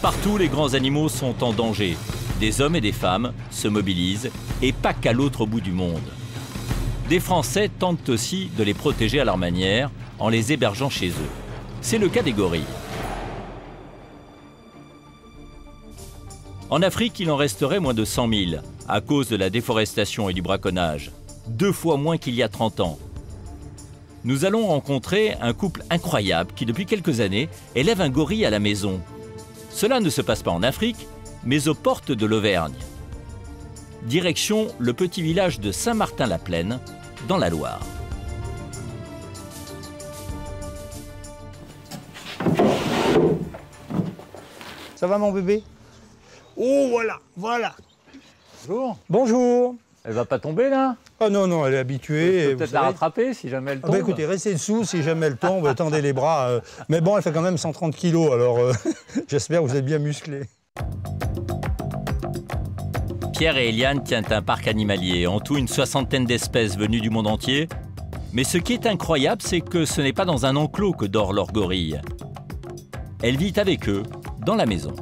Partout, les grands animaux sont en danger. Des hommes et des femmes se mobilisent, et pas qu'à l'autre bout du monde. Des Français tentent aussi de les protéger à leur manière, en les hébergeant chez eux. C'est le cas des gorilles. En Afrique, il en resterait moins de 100 000, à cause de la déforestation et du braconnage. 2 fois moins qu'il y a 30 ans. Nous allons rencontrer un couple incroyable qui, depuis quelques années, élève un gorille à la maison. Cela ne se passe pas en Afrique, mais aux portes de l'Auvergne. Direction le petit village de Saint-Martin-la-Plaine, dans la Loire. Ça va mon bébé? Oh voilà, voilà. Bonjour. Bonjour. Elle va pas tomber là? Ah non, non, elle est habituée. Peut-être la rattraper si jamais elle tombe. Bah écoutez, restez dessous, si jamais elle tombe, tendez les bras. Mais bon, elle fait quand même 130 kilos, alors j'espère que vous êtes bien musclés. Pierre et Eliane tiennent un parc animalier, en tout une 60aine d'espèces venues du monde entier. Mais ce qui est incroyable, c'est que ce n'est pas dans un enclos que dort leur gorille. Elle vit avec eux, dans la maison.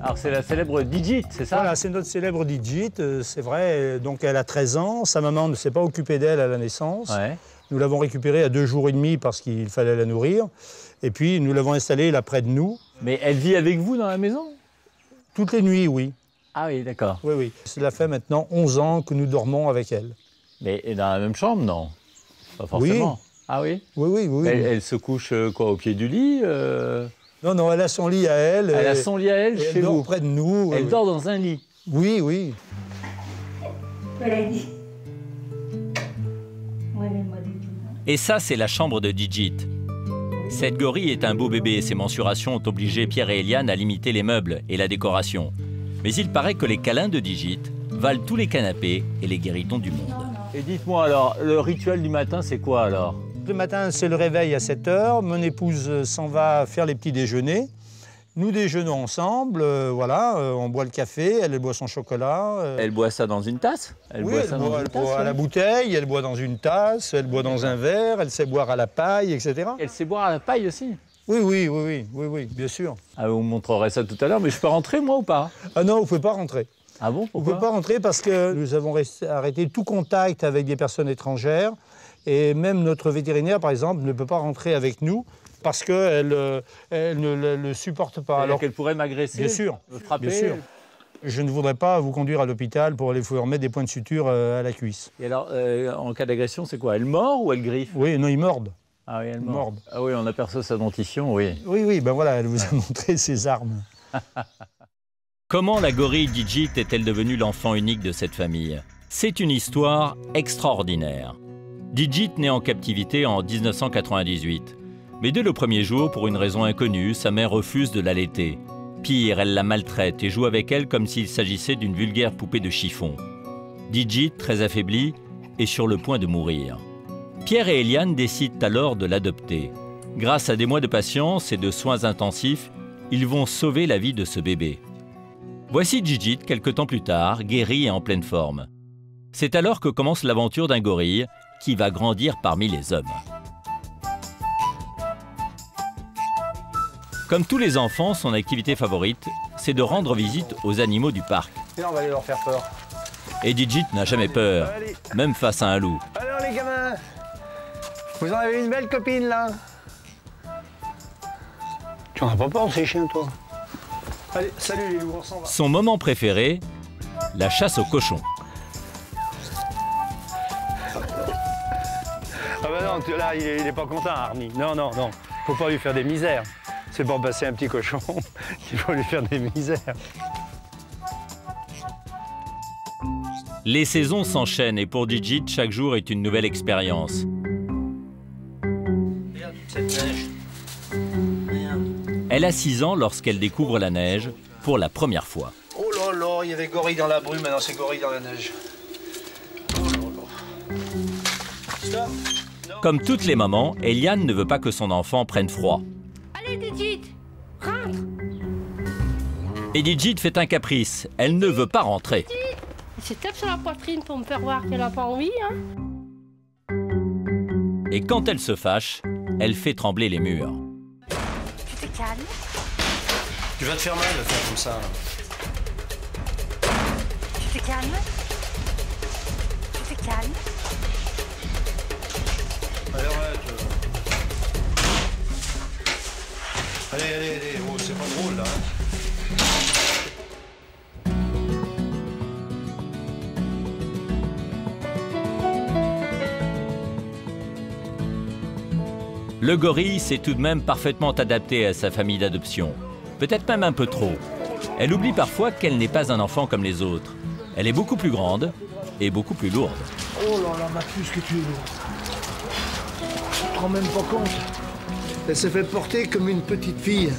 Alors c'est la célèbre Digit, c'est ça? Voilà, c'est notre célèbre Digit, c'est vrai. Donc elle a 13 ans, sa maman ne s'est pas occupée d'elle à la naissance. Ouais. Nous l'avons récupérée à 2 jours et demi parce qu'il fallait la nourrir. Et puis nous l'avons installée là près de nous. Mais elle vit avec vous dans la maison? Toutes les nuits, oui. Ah oui, d'accord. Oui, oui. Cela fait maintenant 11 ans que nous dormons avec elle. Mais dans la même chambre, non? Pas forcément. Oui. Ah oui? Oui, oui, oui. Elle se couche quoi, au pied du lit Non, non, elle a son lit à elle. Elle a son lit à elle chez vous? Elle dort près de nous. Elle dort dans un lit? Oui, oui. Et ça, c'est la chambre de Digit. Cette gorille est un beau bébé et ses mensurations ont obligé Pierre et Eliane à limiter les meubles et la décoration. Mais il paraît que les câlins de Digit valent tous les canapés et les guéridons du monde. Et dites-moi alors, le rituel du matin, c'est quoi alors? Le matin, c'est le réveil à 7 h. Mon épouse s'en va faire les petits déjeuners. Nous déjeunons ensemble, voilà, on boit le café, elle boit son chocolat. Elle boit ça dans une tasse? Elle boit à la bouteille, elle boit dans une tasse, elle boit dans un verre, elle sait boire à la paille, etc. Elle sait boire à la paille aussi? Oui, bien sûr. Ah, vous me montrerez ça tout à l'heure, mais je peux rentrer, moi, ou pas? Ah non, vous ne pouvez pas rentrer. Ah bon, pourquoi? Vous ne pouvez pas rentrer parce que nous avons arrêté tout contact avec des personnes étrangères. Et même notre vétérinaire, par exemple, ne peut pas rentrer avec nous parce qu'elle ne le supporte pas. Alors qu'elle pourrait m'agresser? Bien sûr, me frapper? Bien sûr. Je ne voudrais pas vous conduire à l'hôpital pour aller vous remettre des points de suture à la cuisse. Et alors, en cas d'agression, c'est quoi? Elle mord ou elle griffe? Oui, non, ils mordent. Ah oui, elle mord. Ah oui, on aperçoit sa dentition, oui. Oui, ben voilà, elle vous a montré ses armes. Comment la gorille Digit est-elle devenue l'enfant unique de cette famille? C'est une histoire extraordinaire. Digit naît en captivité en 1998. Mais dès le premier jour, pour une raison inconnue, sa mère refuse de l'allaiter. Pire, elle la maltraite et joue avec elle comme s'il s'agissait d'une vulgaire poupée de chiffon. Digit, très affaiblie, est sur le point de mourir. Pierre et Eliane décident alors de l'adopter. Grâce à des mois de patience et de soins intensifs, ils vont sauver la vie de ce bébé. Voici Digit, quelque temps plus tard, guérie et en pleine forme. C'est alors que commence l'aventure d'un gorille qui va grandir parmi les hommes. Comme tous les enfants, son activité favorite, c'est de rendre visite aux animaux du parc. Et là, on va aller leur faire peur. Et Digit n'a jamais peur, même face à un loup. Alors les gamins, vous en avez une belle copine là? Tu en as pas peur de ces chiens, toi? Allez, salut les loups, on s'en va. Son moment préféré, la chasse aux cochons. Ah bah non, là, il est pas content, Arnie. Non, faut pas lui faire des misères. C'est pour passer un petit cochon qu'il faut lui faire des misères. Les saisons s'enchaînent et pour Digit, chaque jour est une nouvelle expérience. Regarde toute cette neige. Elle a 6 ans lorsqu'elle découvre la neige pour la première fois. Oh là là, il y avait gorille dans la brume, maintenant c'est gorille dans la neige. Oh là là. Stop. Comme toutes les mamans, Eliane ne veut pas que son enfant prenne froid. Allez, Digit, rentre. Et Digit fait un caprice, elle ne veut pas rentrer. C'est tape sur la poitrine pour me faire voir qu'elle n'a pas envie, hein. Et quand elle se fâche, elle fait trembler les murs. Tu te calmes. Tu vas te faire mal de faire comme ça. Tu te calmes. Tu te calmes. Allez, arrête. Allez, oh, c'est pas drôle là. Le gorille s'est tout de même parfaitement adapté à sa famille d'adoption. Peut-être même un peu trop. Elle oublie parfois qu'elle n'est pas un enfant comme les autres. Elle est beaucoup plus grande et beaucoup plus lourde. Oh là là, ma puce que tu es lourde. Tu te rends même pas compte. Elle s'est fait porter comme une petite fille.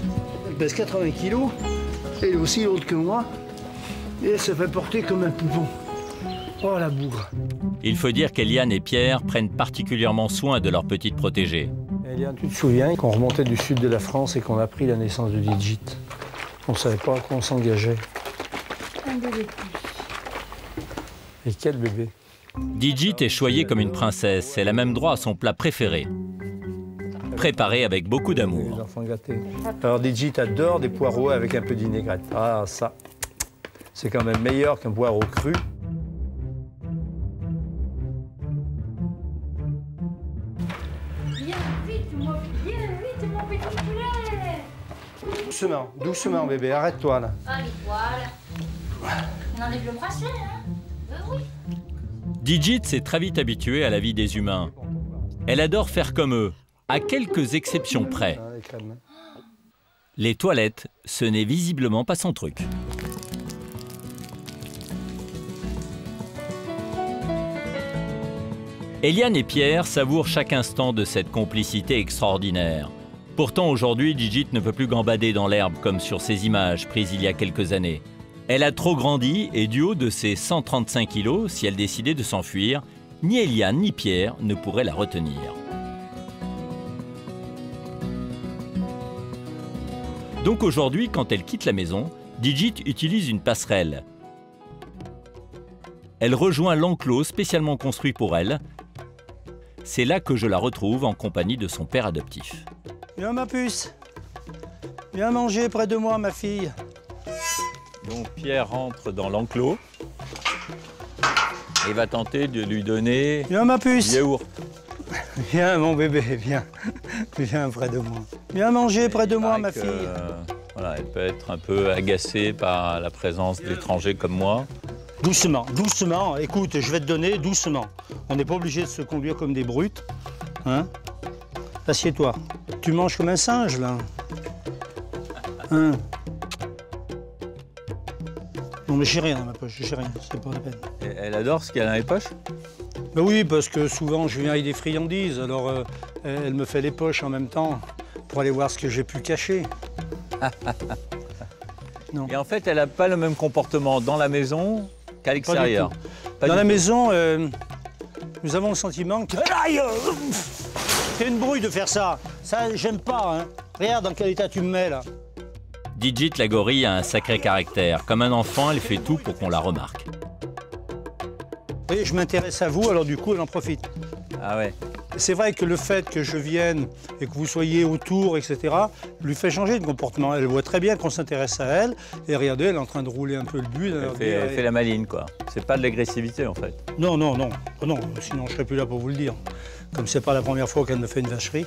Elle pèse 80 kilos. Elle est aussi lourde que moi. Et elle s'est fait porter comme un poupon. Oh la bougre. Il faut dire qu'Eliane et Pierre prennent particulièrement soin de leur petite protégée. Eliane, tu te souviens qu'on remontait du sud de la France et qu'on a appris la naissance de Digit. On ne savait pas à quoi on s'engageait. Un bébé. Et quel bébé. Digit est choyée comme une princesse. Elle a même droit à son plat préféré. Préparé avec beaucoup d'amour. Les enfants gâtés. Alors Digit adore des poireaux avec un peu de vinaigrette. Ah ça, c'est quand même meilleur qu'un poireau cru. Viens vite, mon petit poulet. Doucement, doucement bébé, arrête-toi là. Allez, voilà. On enlève le bracelet, hein? Oui. Digit s'est très vite habituée à la vie des humains. Elle adore faire comme eux, à quelques exceptions près. Les toilettes, ce n'est visiblement pas son truc. Eliane et Pierre savourent chaque instant de cette complicité extraordinaire. Pourtant, aujourd'hui, Digit ne peut plus gambader dans l'herbe comme sur ces images prises il y a quelques années. Elle a trop grandi et du haut de ses 135 kilos, si elle décidait de s'enfuir, ni Eliane ni Pierre ne pourraient la retenir. Donc aujourd'hui, quand elle quitte la maison, Digit utilise une passerelle. Elle rejoint l'enclos spécialement construit pour elle. C'est là que je la retrouve en compagnie de son père adoptif. Viens ma puce, viens manger près de moi ma fille. Donc Pierre rentre dans l'enclos et va tenter de lui donner viens ma puce. Du yaourt. Viens mon bébé, viens. Viens près de moi. Viens manger près de moi ma fille. Voilà, elle peut être un peu agacée par la présence d'étrangers comme moi. Doucement, doucement. Écoute, je vais te donner doucement. On n'est pas obligé de se conduire comme des brutes. Hein? Assieds-toi. Tu manges comme un singe, là. Hein? Non, mais j'ai rien dans ma poche, j'ai rien, c'est pas la peine. Et elle adore ce qu'il y a dans les poches? Ben oui, parce que souvent, je viens avec des friandises, alors elle me fait les poches en même temps pour aller voir ce que j'ai pu cacher. Non. Et en fait, elle n'a pas le même comportement dans la maison qu'à l'extérieur. Dans la maison, nous avons le sentiment que... Aïe, c'est une brouille de faire ça. Ça, j'aime pas. Hein. Regarde dans quel état tu me mets, là. Digit la gorille a un sacré caractère. Comme un enfant, elle fait tout pour qu'on la remarque. Oui, je m'intéresse à vous, alors du coup, elle en profite. Ah ouais. C'est vrai que le fait que je vienne et que vous soyez autour, etc., lui fait changer de comportement. Elle voit très bien qu'on s'intéresse à elle. Et regardez, elle est en train de rouler un peu le but. Elle fait la maline, quoi. C'est pas de l'agressivité, en fait. Non, non, non. Oh, non, sinon je serais plus là pour vous le dire. Comme c'est pas la première fois qu'elle me fait une vacherie.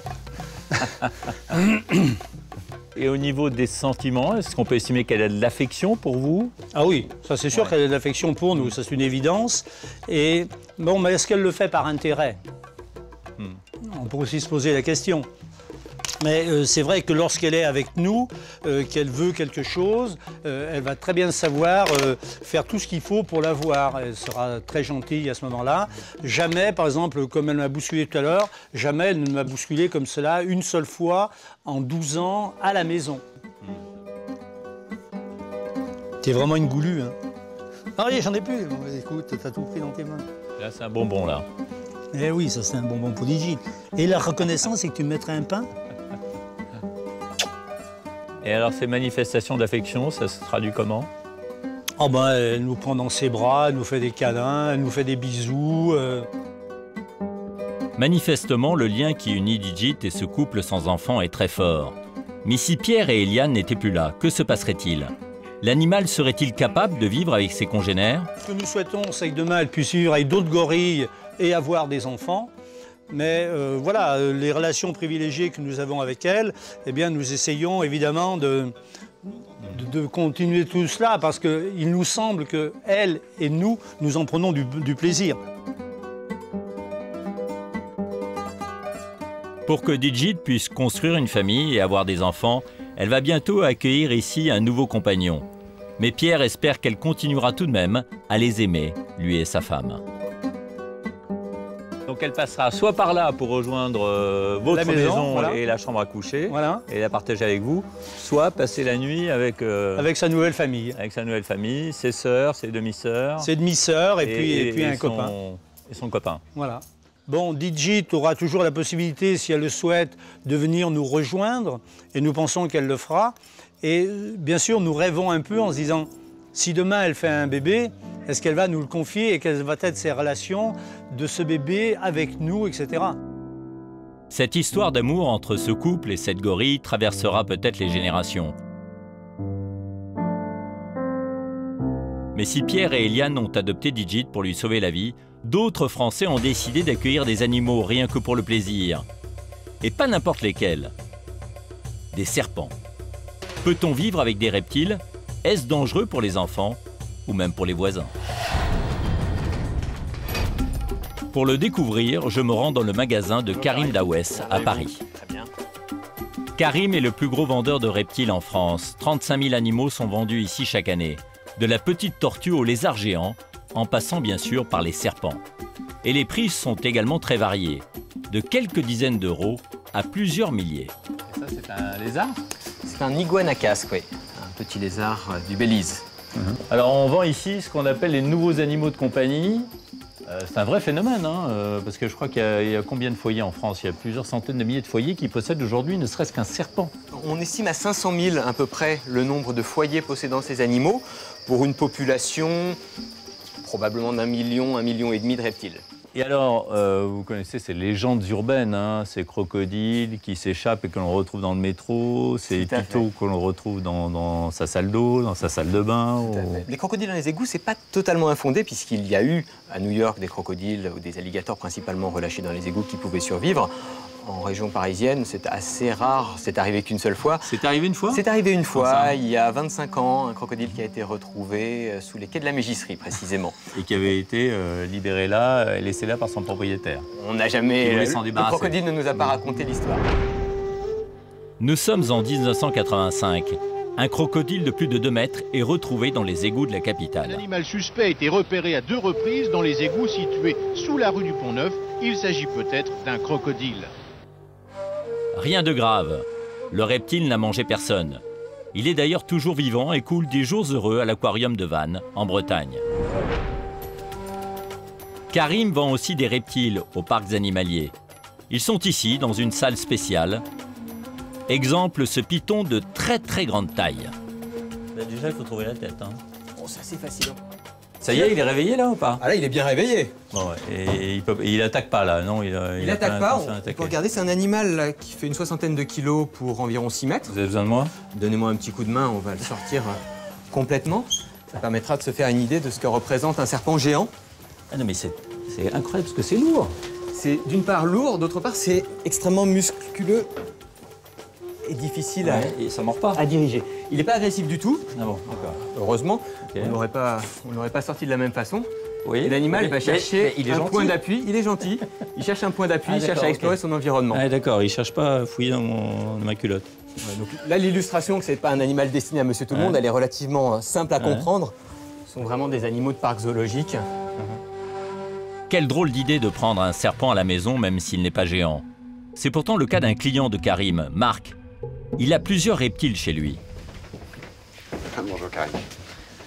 Et au niveau des sentiments, est-ce qu'on peut estimer qu'elle a de l'affection pour vous? Ah oui, ça c'est sûr qu'elle a de l'affection pour nous, ça c'est une évidence. Et bon, mais est-ce qu'elle le fait par intérêt? On peut aussi se poser la question. Mais c'est vrai que lorsqu'elle est avec nous, qu'elle veut quelque chose, elle va très bien savoir faire tout ce qu'il faut pour l'avoir. Elle sera très gentille à ce moment-là. Jamais, par exemple, comme elle m'a bousculé tout à l'heure, jamais elle ne m'a bousculé comme cela une seule fois en 12 ans à la maison. T'es vraiment une goulue, hein? Ah oui, j'en ai plus. Bon, écoute, t'as tout pris dans tes mains. Là, c'est un bonbon, là. Eh oui, ça c'est un bonbon pour Digit. Et la reconnaissance, c'est que tu me mettrais un pain? Et alors, ces manifestations d'affection, ça se traduit comment? Oh ben, elle nous prend dans ses bras, elle nous fait des câlins, elle nous fait des bisous. Manifestement, le lien qui unit Digit et ce couple sans enfant est très fort. Mais si Pierre et Eliane n'étaient plus là, que se passerait-il? L'animal serait-il capable de vivre avec ses congénères? Ce que nous souhaitons, c'est que demain, elle puisse vivre avec d'autres gorilles et avoir des enfants. Mais voilà, les relations privilégiées que nous avons avec elle, eh bien, nous essayons évidemment de continuer tout cela parce qu'il nous semble qu'elle et nous en prenons du plaisir. Pour que Digit puisse construire une famille et avoir des enfants, elle va bientôt accueillir ici un nouveau compagnon. Mais Pierre espère qu'elle continuera tout de même à les aimer, lui et sa femme. Donc elle passera soit par là pour rejoindre votre maison voilà. Et la chambre à coucher, voilà. Et la partager avec vous, soit passer la nuit avec... avec sa nouvelle famille. Avec sa nouvelle famille, ses sœurs, ses demi-sœurs. Ses demi-sœurs et puis un copain. Et son copain. Voilà. Bon, Digit aura toujours la possibilité, si elle le souhaite, de venir nous rejoindre, et nous pensons qu'elle le fera. Et bien sûr, nous rêvons un peu en se disant, si demain elle fait un bébé, est-ce qu'elle va nous le confier et quelles vont être ses relations de ce bébé avec nous, etc. Cette histoire d'amour entre ce couple et cette gorille traversera peut-être les générations. Mais si Pierre et Eliane ont adopté Digit pour lui sauver la vie, d'autres Français ont décidé d'accueillir des animaux rien que pour le plaisir. Et pas n'importe lesquels. Des serpents. Peut-on vivre avec des reptiles? Est-ce dangereux pour les enfants ou même pour les voisins? Pour le découvrir, je me rends dans le magasin de Karim Dawes à Paris. Karim est le plus gros vendeur de reptiles en France. 35 000 animaux sont vendus ici chaque année. De la petite tortue au lézard géant, en passant bien sûr par les serpents. Et les prix sont également très variés, de quelques dizaines d'euros à plusieurs milliers. Et ça, c'est un lézard? C'est un iguane à casque, oui. Un petit lézard du Belize. Alors, on vend ici ce qu'on appelle les nouveaux animaux de compagnie. C'est un vrai phénomène, hein, parce que je crois qu'il y a combien de foyers en France? Il y a plusieurs centaines de milliers de foyers qui possèdent aujourd'hui ne serait-ce qu'un serpent. On estime à 500 000 à peu près le nombre de foyers possédant ces animaux pour une population probablement d'1 million, 1,5 million de reptiles. Et alors, vous connaissez ces légendes urbaines, hein, ces crocodiles qui s'échappent et que l'on retrouve dans le métro, ces pitons que l'on retrouve dans sa salle d'eau, dans sa salle de bain. Les crocodiles dans les égouts, c'est pas totalement infondé puisqu'il y a eu à New York des crocodiles ou des alligators principalement relâchés dans les égouts qui pouvaient survivre. En région parisienne, c'est assez rare, c'est arrivé qu'une seule fois. C'est arrivé une fois? C'est arrivé une fois, il y a 25 ans, un crocodile qui a été retrouvé sous les quais de la Mégisserie, précisément. Et qui avait été libéré là et laissé là par son propriétaire. On n'a jamais... Le crocodile ne nous a pas raconté l'histoire. Nous sommes en 1985. Un crocodile de plus de 2 mètres est retrouvé dans les égouts de la capitale. L'animal suspect a été repéré à 2 reprises dans les égouts situés sous la rue du Pont-Neuf. Il s'agit peut-être d'un crocodile. Rien de grave. Le reptile n'a mangé personne. Il est d'ailleurs toujours vivant et coule des jours heureux à l'aquarium de Vannes, en Bretagne. Karim vend aussi des reptiles aux parcs animaliers. Ils sont ici, dans une salle spéciale. Exemple, ce python de très grande taille. Déjà, il faut trouver la tête. Hein. Bon, c'est assez facile. Ça y est, il est réveillé là ou pas? Ah là, il est bien réveillé. Bon, et il attaque pas là, non? Il attaque pas. On peut regarder, c'est un animal là, qui fait une 60aine de kilos pour environ 6 mètres. Vous avez besoin de moi? Donnez-moi un petit coup de main, on va le sortir complètement. Ça permettra de se faire une idée de ce que représente un serpent géant. Ah non, mais c'est incroyable parce que c'est lourd. C'est d'une part lourd, d'autre part c'est extrêmement musculeux et difficile et ça mord pas. À diriger. Il n'est pas agressif du tout. Ah bon, d'accord. Heureusement, on n'aurait pas sorti de la même façon. Oui. Et l'animal va chercher un point d'appui. Il est gentil. Il cherche un point d'appui, il cherche à explorer son environnement. Ah d'accord, il cherche pas à fouiller dans ma culotte. Ouais, donc là, l'illustration que c'est pas un animal destiné à Monsieur Tout le Monde, elle est relativement simple à comprendre. Ce sont vraiment des animaux de parc zoologique. Quelle drôle d'idée de prendre un serpent à la maison, même s'il n'est pas géant. C'est pourtant le cas d'un client de Karim, Marc. Il a plusieurs reptiles chez lui. Bonjour Karim.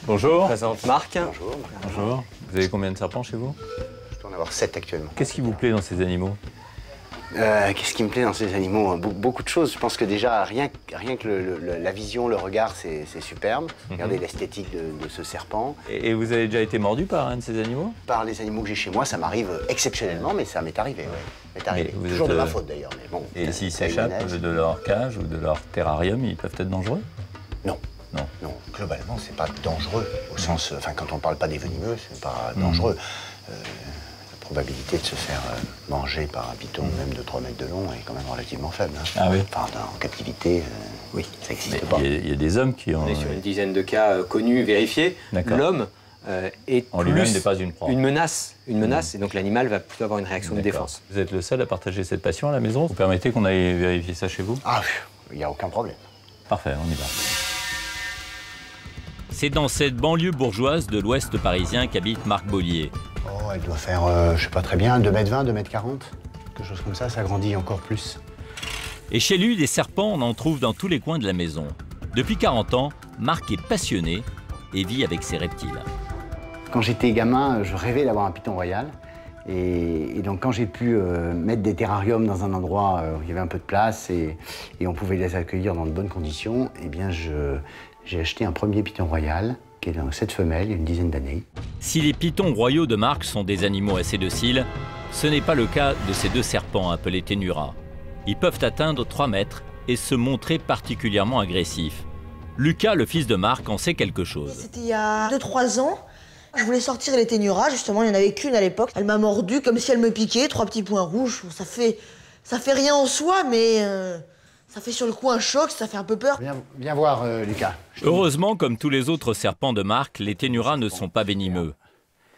Bonjour. Je présente Marc. Bonjour. Bonjour. Vous avez combien de serpents chez vous? Je dois en avoir 7 actuellement. Qu'est-ce qui vous plaît dans ces animaux? Qu'est-ce qui me plaît dans ces animaux? Beaucoup de choses. Je pense que déjà, rien que la vision, le regard, c'est superbe. Regardez l'esthétique de ce serpent. Et vous avez déjà été mordu par un de ces animaux? Par les animaux que j'ai chez moi, ça m'arrive exceptionnellement, mais ça m'est arrivé, oui. Ça m'est arrivé. Toujours de ma faute d'ailleurs, mais bon. Et s'ils s'échappent de leur cage ou de leur terrarium, ils peuvent être dangereux? Non. Non. Non. Globalement, c'est pas dangereux. Au sens, enfin, quand on parle pas des venimeux, c'est pas dangereux. La probabilité de se faire manger par un python, même de 3 mètres de long, est quand même relativement faible. Hein. Ah oui. Enfin, en captivité, oui, ça n'existe pas. Il y a des hommes qui ont... On est sur une dizaine de cas connus, vérifiés. L'homme est en lui-même n'est pas une proie. Une menace, et donc l'animal va plutôt avoir une réaction de défense. Vous êtes le seul à partager cette passion à la maison? Vous permettez qu'on aille vérifier ça chez vous? Ah, il n'y a aucun problème. Parfait, on y va. C'est dans cette banlieue bourgeoise de l'ouest parisien qu'habite Marc Bollier. Oh, elle doit faire, je sais pas très bien, 2,20 m, 2,40 m. Quelque chose comme ça grandit encore plus. Et chez lui, des serpents, on en trouve dans tous les coins de la maison. Depuis 40 ans, Marc est passionné et vit avec ses reptiles. Quand j'étais gamin, je rêvais d'avoir un python royal. Et donc quand j'ai pu mettre des terrariums dans un endroit où il y avait un peu de place et on pouvait les accueillir dans de bonnes conditions, eh bien j'ai acheté un premier python royal qui est dans 7 femelles il y a une dizaine d'années. Si les pythons royaux de Marc sont des animaux assez dociles, ce n'est pas le cas de ces 2 serpents appelés ténuras. Ils peuvent atteindre 3 mètres et se montrer particulièrement agressifs. Lucas, le fils de Marc, en sait quelque chose. C'était il y a 2-3 ans. Je voulais sortir les ténuras, justement, il n'y en avait qu'une à l'époque. Elle m'a mordu comme si elle me piquait, 3 petits points rouges. Ça fait rien en soi, mais ça fait sur le coup un choc, ça fait un peu peur. Viens voir, Lucas. Heureusement, comme tous les autres serpents de Marc, les ténuras ne sont pas venimeux.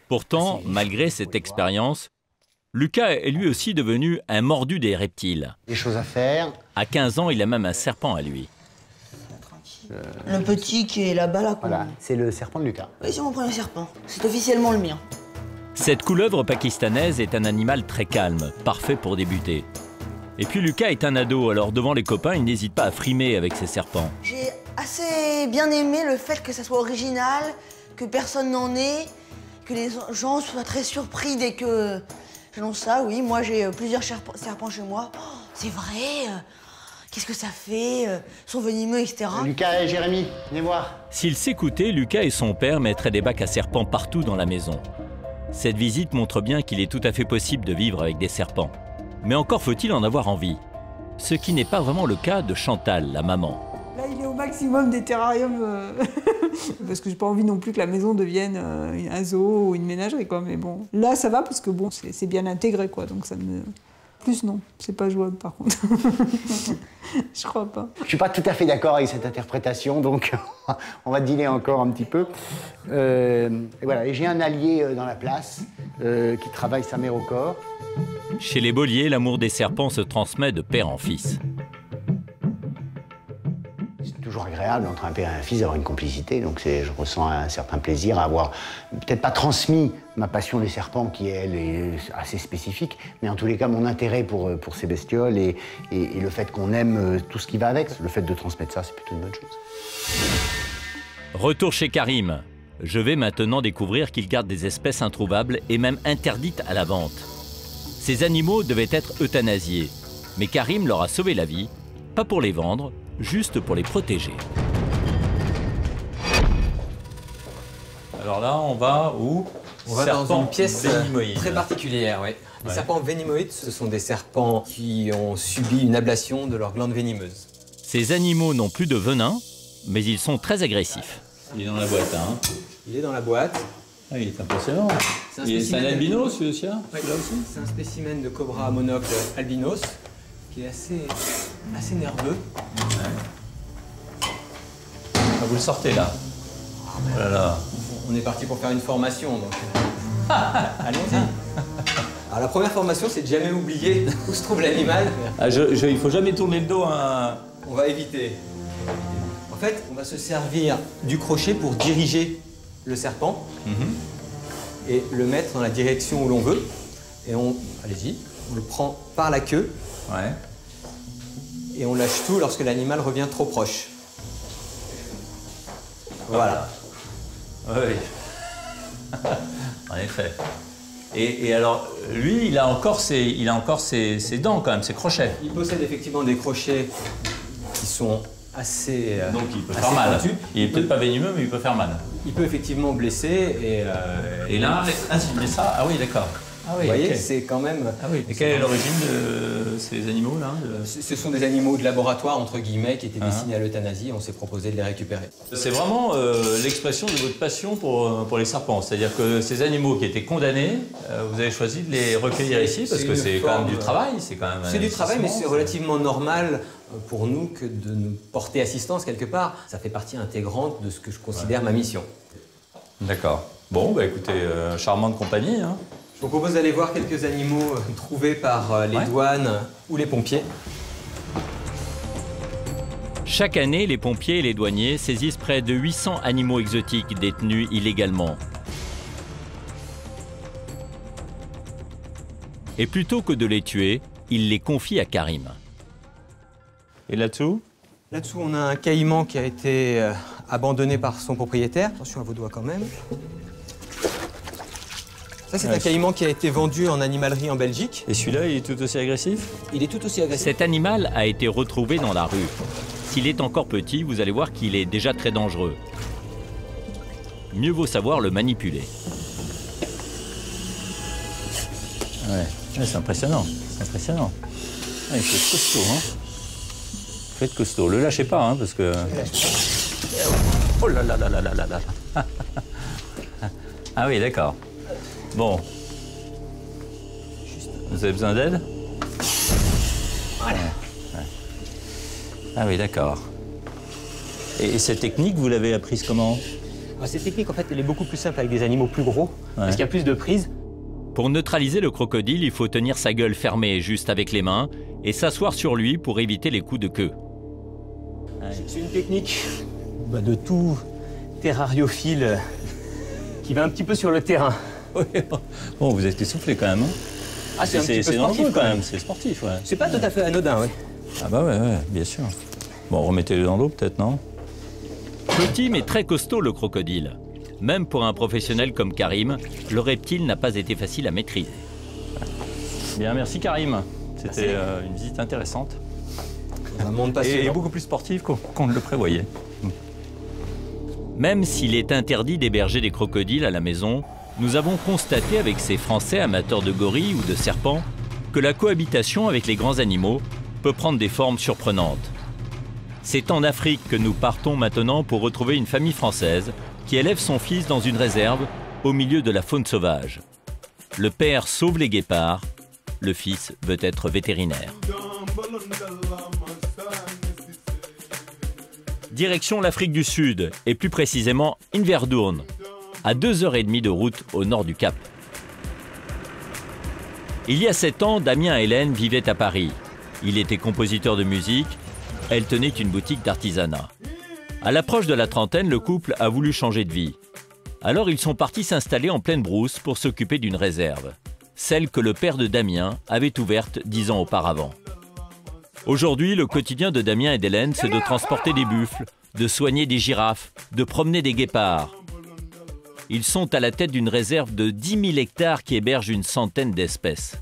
Pourtant, malgré cette expérience, Lucas est lui aussi devenu un mordu des reptiles. Des choses à faire. À 15 ans, il a même un serpent à lui. Le petit qui est là-bas, là. Voilà, c'est le serpent de Lucas. Oui, c'est mon premier serpent. C'est officiellement le mien. Cette couleuvre pakistanaise est un animal très calme, parfait pour débuter. Et puis Lucas est un ado, alors devant les copains, il n'hésite pas à frimer avec ses serpents. J'ai assez bien aimé le fait que ça soit original, que personne n'en ait. que les gens soient très surpris dès que j'annonce ça. Oui, moi j'ai plusieurs serpents chez moi. Oh, c'est vrai, qu'est-ce que ça fait, sont venimeux, etc. Lucas et Jérémy, venez voir. S'ils s'écoutaient, Lucas et son père mettraient des bacs à serpents partout dans la maison. Cette visite montre bien qu'il est tout à fait possible de vivre avec des serpents. Mais encore faut-il en avoir envie. Ce qui n'est pas vraiment le cas de Chantal, la maman. Là, il est au maximum des terrariums, parce que j'ai pas envie non plus que la maison devienne un zoo ou une ménagerie, quoi. Mais bon, là, ça va parce que bon, c'est bien intégré, quoi. Donc ça me... Plus non, c'est pas jouable par contre. Je crois pas. Je suis pas tout à fait d'accord avec cette interprétation, donc on va dealer encore un petit peu. Et voilà, et j'ai un allié dans la place qui travaille sa mère au corps. Chez les Bollier, l'amour des serpents se transmet de père en fils. C'est toujours agréable entre un père et un fils d'avoir une complicité, donc je ressens un certain plaisir à avoir peut-être pas transmis ma passion des serpents, qui elle est assez spécifique, mais en tous les cas mon intérêt pour ces bestioles et le fait qu'on aime tout ce qui va avec, le fait de transmettre ça, c'est plutôt une bonne chose. Retour chez Karim. Je vais maintenant découvrir qu'il garde des espèces introuvables et même interdites à la vente. Ces animaux devaient être euthanasiés, mais Karim leur a sauvé la vie, pas pour les vendre, juste pour les protéger. Alors là, on va où? On va dans une pièce très particulière, oui. Les serpents venimoïdes, ce sont des serpents qui ont subi une ablation de leurs glandes venimeuses. Ces animaux n'ont plus de venin, mais ils sont très agressifs. Il est dans la boîte, hein? Il est dans la boîte. Ah, il est impressionnant. C'est un albinos, celui-ci, là aussi? C'est un spécimen de cobra à monocle albinos qui est assez nerveux. Ouais. Ah, vous le sortez, là? Oh là là. On est parti pour faire une formation, donc allons-y. Alors la première formation, c'est de jamais oublier où se trouve l'animal. Ah, il faut jamais tourner le dos à... On va éviter. En fait, on va se servir du crochet pour diriger le serpent et le mettre dans la direction où l'on veut. Et allez-y, on le prend par la queue. Ouais. Et on lâche tout lorsque l'animal revient trop proche. Voilà. Oui. En effet. Et alors, lui, il a encore ses dents quand même, ses crochets. Il possède effectivement des crochets qui sont assez donc il peut faire mal. Pointus. Il est peut-être pas venimeux, mais il peut faire mal. Il peut effectivement blesser et là, s'il blesse ça, ah oui, d'accord. Ah oui, vous voyez, c'est quand même... Ah oui, et quelle est l'origine de ces animaux-là? Ce sont des animaux de laboratoire, entre guillemets, qui étaient destinés à l'euthanasie. On s'est proposé de les récupérer. C'est vraiment l'expression de votre passion pour les serpents. C'est-à-dire que ces animaux qui étaient condamnés, vous avez choisi de les recueillir ici, parce que c'est quand même du travail. C'est du travail, mais c'est relativement normal pour nous que de nous porter assistance quelque part. Ça fait partie intégrante de ce que je considère ma mission. D'accord. Bon, bah écoutez, charmante compagnie, hein. Je vous propose d'aller voir quelques animaux trouvés par les douanes ou les pompiers. Chaque année, les pompiers et les douaniers saisissent près de 800 animaux exotiques détenus illégalement. Et plutôt que de les tuer, ils les confient à Karim. Et là-dessous? Là-dessous, on a un caïman qui a été abandonné par son propriétaire. Attention à vos doigts quand même. Ça, c'est un caïman qui a été vendu en animalerie en Belgique. Et celui-là, il est tout aussi agressif? Il est tout aussi agressif. Cet animal a été retrouvé dans la rue. S'il est encore petit, vous allez voir qu'il est déjà très dangereux. Mieux vaut savoir le manipuler. Ouais, c'est impressionnant. C'est impressionnant. Ah, il faut être costaud, hein. Il faut être costaud. Le lâchez pas, hein, parce que... Oh là là là là là là là. Ah oui, d'accord. Bon. Vous avez besoin d'aide? Voilà. Ouais. Ah oui, d'accord. Et cette technique, vous l'avez apprise comment? Cette technique, en fait, elle est beaucoup plus simple avec des animaux plus gros, parce qu'il y a plus de prise. Pour neutraliser le crocodile, il faut tenir sa gueule fermée juste avec les mains et s'asseoir sur lui pour éviter les coups de queue. C'est une technique de tout terrariophile qui va un petit peu sur le terrain. Bon, vous êtes essoufflé quand même. Hein. Ah, c'est un petit peu dangereux quand même, c'est sportif. Ouais. C'est pas tout à fait anodin, oui. Ah bah ouais, bien sûr. Bon, remettez-le dans l'eau peut-être, non? Petit mais très costaud le crocodile. Même pour un professionnel comme Karim, le reptile n'a pas été facile à maîtriser. Bien, merci Karim. C'était une visite intéressante. Un monde passionnant. Et beaucoup plus sportif qu'on ne le prévoyait. Même s'il est interdit d'héberger des crocodiles à la maison, nous avons constaté avec ces Français amateurs de gorilles ou de serpents que la cohabitation avec les grands animaux peut prendre des formes surprenantes. C'est en Afrique que nous partons maintenant pour retrouver une famille française qui élève son fils dans une réserve au milieu de la faune sauvage. Le père sauve les guépards, le fils veut être vétérinaire. Direction l'Afrique du Sud, et plus précisément Inverdoorn, à 2h30 de route au nord du Cap. Il y a 7 ans, Damien et Hélène vivaient à Paris. Il était compositeur de musique, elle tenait une boutique d'artisanat. À l'approche de la trentaine, le couple a voulu changer de vie. Alors ils sont partis s'installer en pleine brousse pour s'occuper d'une réserve, celle que le père de Damien avait ouverte 10 ans auparavant. Aujourd'hui, le quotidien de Damien et d'Hélène, c'est de transporter des buffles, de soigner des girafes, de promener des guépards. Ils sont à la tête d'une réserve de 10 000 hectares qui héberge une centaine d'espèces.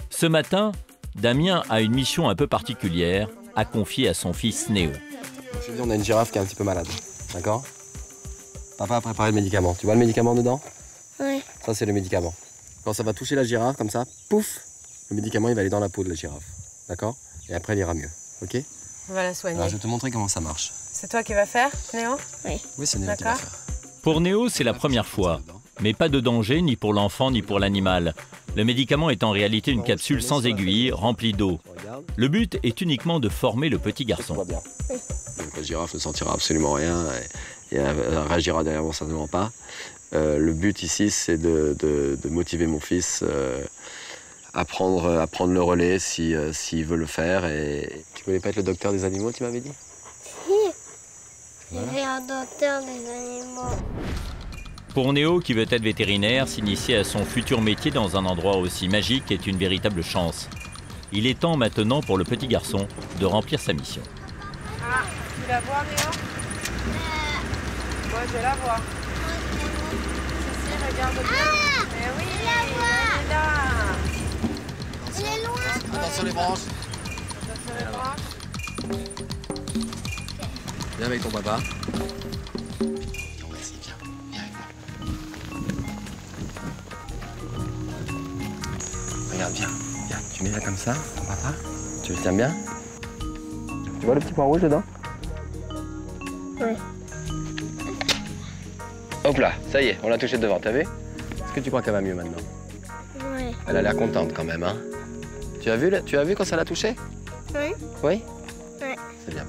Ce matin, Damien a une mission un peu particulière à confier à son fils Néo. Je te dis, on a une girafe qui est un petit peu malade, d'accord? Papa a préparé le médicament. Tu vois le médicament dedans? Oui. Ça, c'est le médicament. Quand ça va toucher la girafe, comme ça, pouf, le médicament, il va aller dans la peau de la girafe. D'accord? Et après, il ira mieux. Ok? On va la soigner. Alors, je vais te montrer comment ça marche. C'est toi qui vas faire, Néo? Oui. Oui, c'est Néo qui va faire. Pour Néo, c'est la première fois. Mais pas de danger, ni pour l'enfant, ni pour l'animal. Le médicament est en réalité une capsule sans aiguille, remplie d'eau. Le but est uniquement de former le petit garçon. Donc, la girafe ne sentira absolument rien et elle réagira derrière certainement pas. Le but ici, c'est de motiver mon fils à prendre le relais s'il veut le faire. Et... Tu voulais pas être le docteur des animaux, tu m'avais dit? Si. Je vais un docteur des animaux. Pour Néo, qui veut être vétérinaire, s'initier à son futur métier dans un endroit aussi magique est une véritable chance. Il est temps maintenant pour le petit garçon de remplir sa mission. Ah, tu la vois, Néo? Moi, je la vois. Si, regarde bien. Ah, mais oui, je la vois. elle est là. Elle est loin. Attention les branches. Attention les branches. Viens avec ton papa. Regarde, viens. Tu mets là comme ça, ton papa. Tu le tiens bien? Tu vois le petit point rouge dedans? Oui. Hop là, ça y est, on l'a touché devant, t'as vu? Est-ce que tu crois qu'elle va mieux maintenant? Oui. Elle a l'air contente quand même, hein? Tu as vu quand ça l'a touché? Oui. Oui? Oui. C'est bien.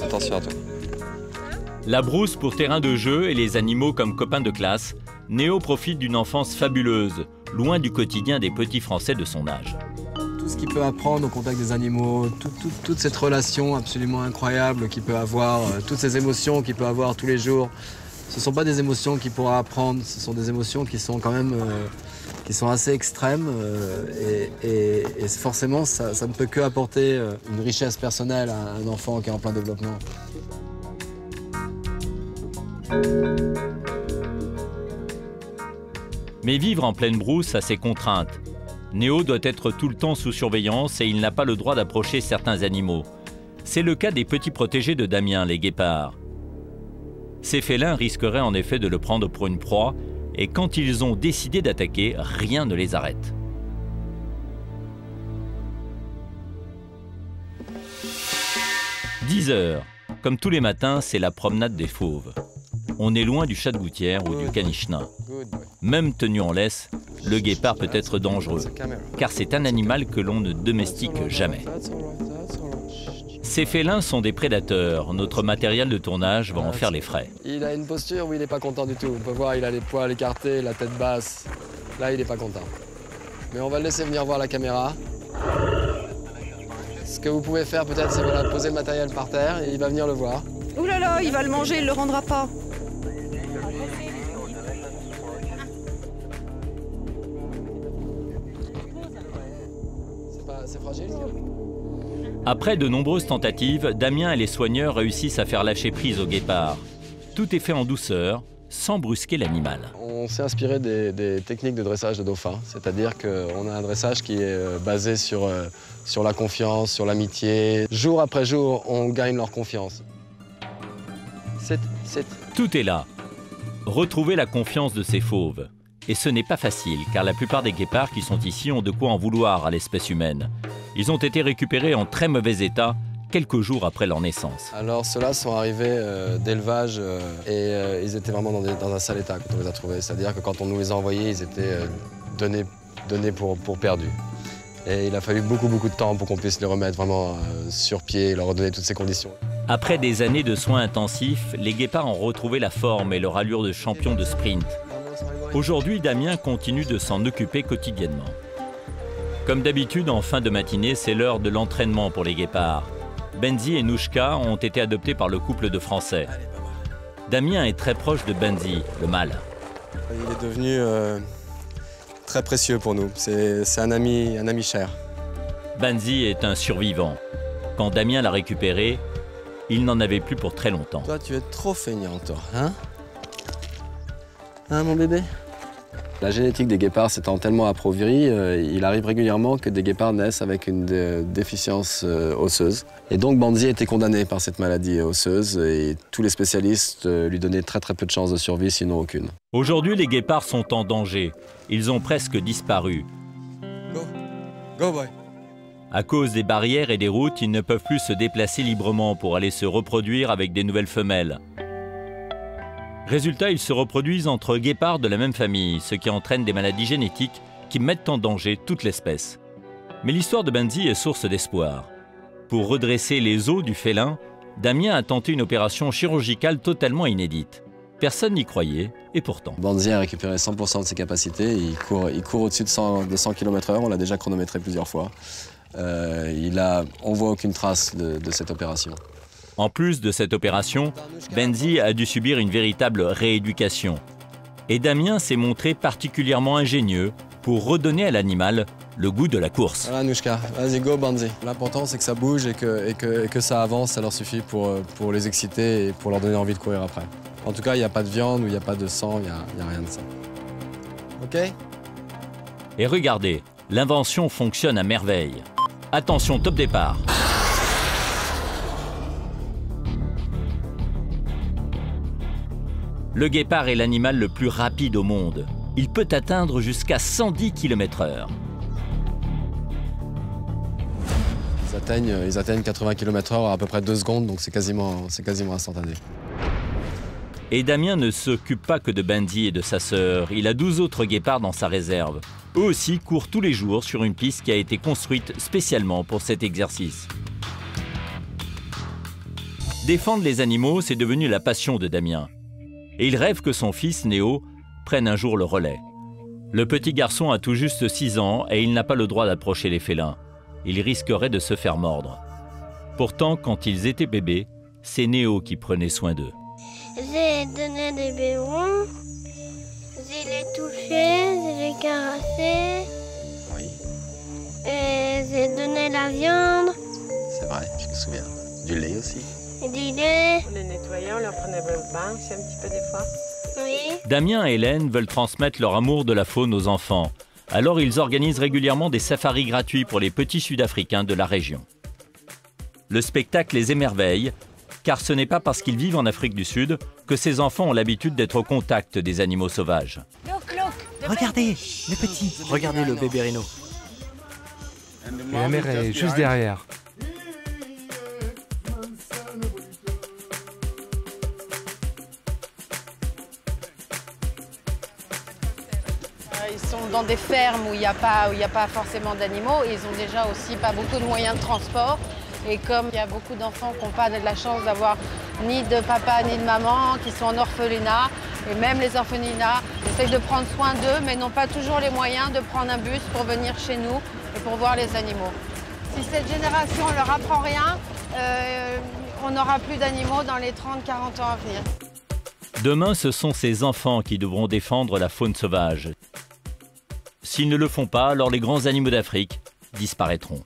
Attention à toi. La brousse pour terrain de jeu et les animaux comme copains de classe, Néo profite d'une enfance fabuleuse, loin du quotidien des petits Français de son âge. Tout ce qu'il peut apprendre au contact des animaux, toute cette relation absolument incroyable qu'il peut avoir, toutes ces émotions qu'il peut avoir tous les jours, ce ne sont pas des émotions qu'il pourra apprendre, ce sont des émotions qui sont quand même qui sont assez extrêmes et forcément ça ne peut que apporter une richesse personnelle à un enfant qui est en plein développement. Mais vivre en pleine brousse a ses contraintes. Néo doit être tout le temps sous surveillance et il n'a pas le droit d'approcher certains animaux. C'est le cas des petits protégés de Damien, les guépards. Ces félins risqueraient en effet de le prendre pour une proie et quand ils ont décidé d'attaquer, rien ne les arrête. « 10h. Comme tous les matins, c'est la promenade des fauves. On est loin du chat de gouttière ou du caniche nain. Même tenu en laisse, le guépard peut être dangereux, car c'est un animal que l'on ne domestique jamais. Ces félins sont des prédateurs. Notre matériel de tournage va en faire les frais. Il a une posture où il n'est pas content du tout. On peut voir, il a les poils écartés, la tête basse. Là, il n'est pas content. Mais on va le laisser venir voir la caméra. Ce que vous pouvez faire peut-être, c'est voilà, poser le matériel par terre et il va venir le voir. Ouh là là, il va le manger, il le rendra pas. C'est fragile, ça? Après de nombreuses tentatives, Damien et les soigneurs réussissent à faire lâcher prise au guépard. Tout est fait en douceur, sans brusquer l'animal. On s'est inspiré des techniques de dressage de dauphin, c'est-à-dire qu'on a un dressage qui est basé sur la confiance, sur l'amitié. Jour après jour, on gagne leur confiance. Tout est là. Retrouver la confiance de ces fauves. Et ce n'est pas facile, car la plupart des guépards qui sont ici ont de quoi en vouloir à l'espèce humaine. Ils ont été récupérés en très mauvais état quelques jours après leur naissance. Alors ceux-là sont arrivés d'élevage et ils étaient vraiment dans un sale état quand on les a trouvés. C'est-à-dire que quand on nous les a envoyés, ils étaient donnés pour perdus. Et il a fallu beaucoup de temps pour qu'on puisse les remettre vraiment sur pied et leur redonner toutes ces conditions. Après des années de soins intensifs, les guépards ont retrouvé la forme et leur allure de champion de sprint. Aujourd'hui, Damien continue de s'en occuper quotidiennement. Comme d'habitude, en fin de matinée, c'est l'heure de l'entraînement pour les guépards. Benzi et Nouchka ont été adoptés par le couple de Français. Damien est très proche de Benzi, le mâle. Il est devenu très précieux pour nous. C'est un ami cher. Benzi est un survivant. Quand Damien l'a récupéré, il n'en avait plus pour très longtemps. Toi, tu es trop feignant, toi, hein? Hein, mon bébé? La génétique des guépards s'étant tellement appauvrie, il arrive régulièrement que des guépards naissent avec une déficience osseuse. Et donc Benzi a été condamné par cette maladie osseuse et tous les spécialistes lui donnaient très peu de chances de survie, sinon aucune. Aujourd'hui, les guépards sont en danger. Ils ont presque disparu. Go boy. À cause des barrières et des routes, ils ne peuvent plus se déplacer librement pour aller se reproduire avec des nouvelles femelles. Résultat, ils se reproduisent entre guépards de la même famille, ce qui entraîne des maladies génétiques qui mettent en danger toute l'espèce. Mais l'histoire de Benzi est source d'espoir. Pour redresser les os du félin, Damien a tenté une opération chirurgicale totalement inédite. Personne n'y croyait, et pourtant. Benzi a récupéré 100% de ses capacités, il court au-dessus de 100 km/h, on l'a déjà chronométré plusieurs fois. On voit aucune trace de cette opération. En plus de cette opération, Benzi a dû subir une véritable rééducation. Et Damien s'est montré particulièrement ingénieux pour redonner à l'animal le goût de la course. Voilà, Nouchka, vas-y, go, Benzi. L'important, c'est que ça bouge et que ça avance, ça leur suffit pour les exciter et pour leur donner envie de courir après. En tout cas, il n'y a pas de viande ou il n'y a pas de sang, il n'y a rien de ça. OK? Et regardez, l'invention fonctionne à merveille. Attention, top départ. Le guépard est l'animal le plus rapide au monde. Il peut atteindre jusqu'à 110 km/h. Ils atteignent 80 km/h à peu près 2 secondes, donc c'est quasiment instantané. Et Damien ne s'occupe pas que de Benzi et de sa sœur. Il a 12 autres guépards dans sa réserve. Eux aussi courent tous les jours sur une piste qui a été construite spécialement pour cet exercice. Défendre les animaux, c'est devenu la passion de Damien. Et il rêve que son fils, Néo, prenne un jour le relais. Le petit garçon a tout juste 6 ans et il n'a pas le droit d'approcher les félins. Il risquerait de se faire mordre. Pourtant, quand ils étaient bébés, c'est Néo qui prenait soin d'eux. J'ai donné des biberons, j'ai les touchés, j'ai les carassés. Oui. Et j'ai donné la viande. C'est vrai, je me souviens. Du lait aussi. Et du lait. On les nettoyait, on leur prenait le bain aussi un petit peu des fois. Oui. Damien et Hélène veulent transmettre leur amour de la faune aux enfants. Alors ils organisent régulièrement des safaris gratuits pour les petits Sud-Africains de la région. Le spectacle les émerveille, car ce n'est pas parce qu'ils vivent en Afrique du Sud que ces enfants ont l'habitude d'être au contact des animaux sauvages. Regardez, le petit. Regardez le bébé rhino. Et la mère est juste derrière. Ils sont dans des fermes où il n'y a pas forcément d'animaux et ils ont déjà aussi pas beaucoup de moyens de transport. Et comme il y a beaucoup d'enfants qui n'ont pas de la chance d'avoir ni de papa ni de maman, qui sont en orphelinat, et même les orphelinats essayent de prendre soin d'eux, mais n'ont pas toujours les moyens de prendre un bus pour venir chez nous et pour voir les animaux. Si cette génération ne leur apprend rien, on n'aura plus d'animaux dans les 30-40 ans à venir. Demain, ce sont ces enfants qui devront défendre la faune sauvage. S'ils ne le font pas, alors les grands animaux d'Afrique disparaîtront.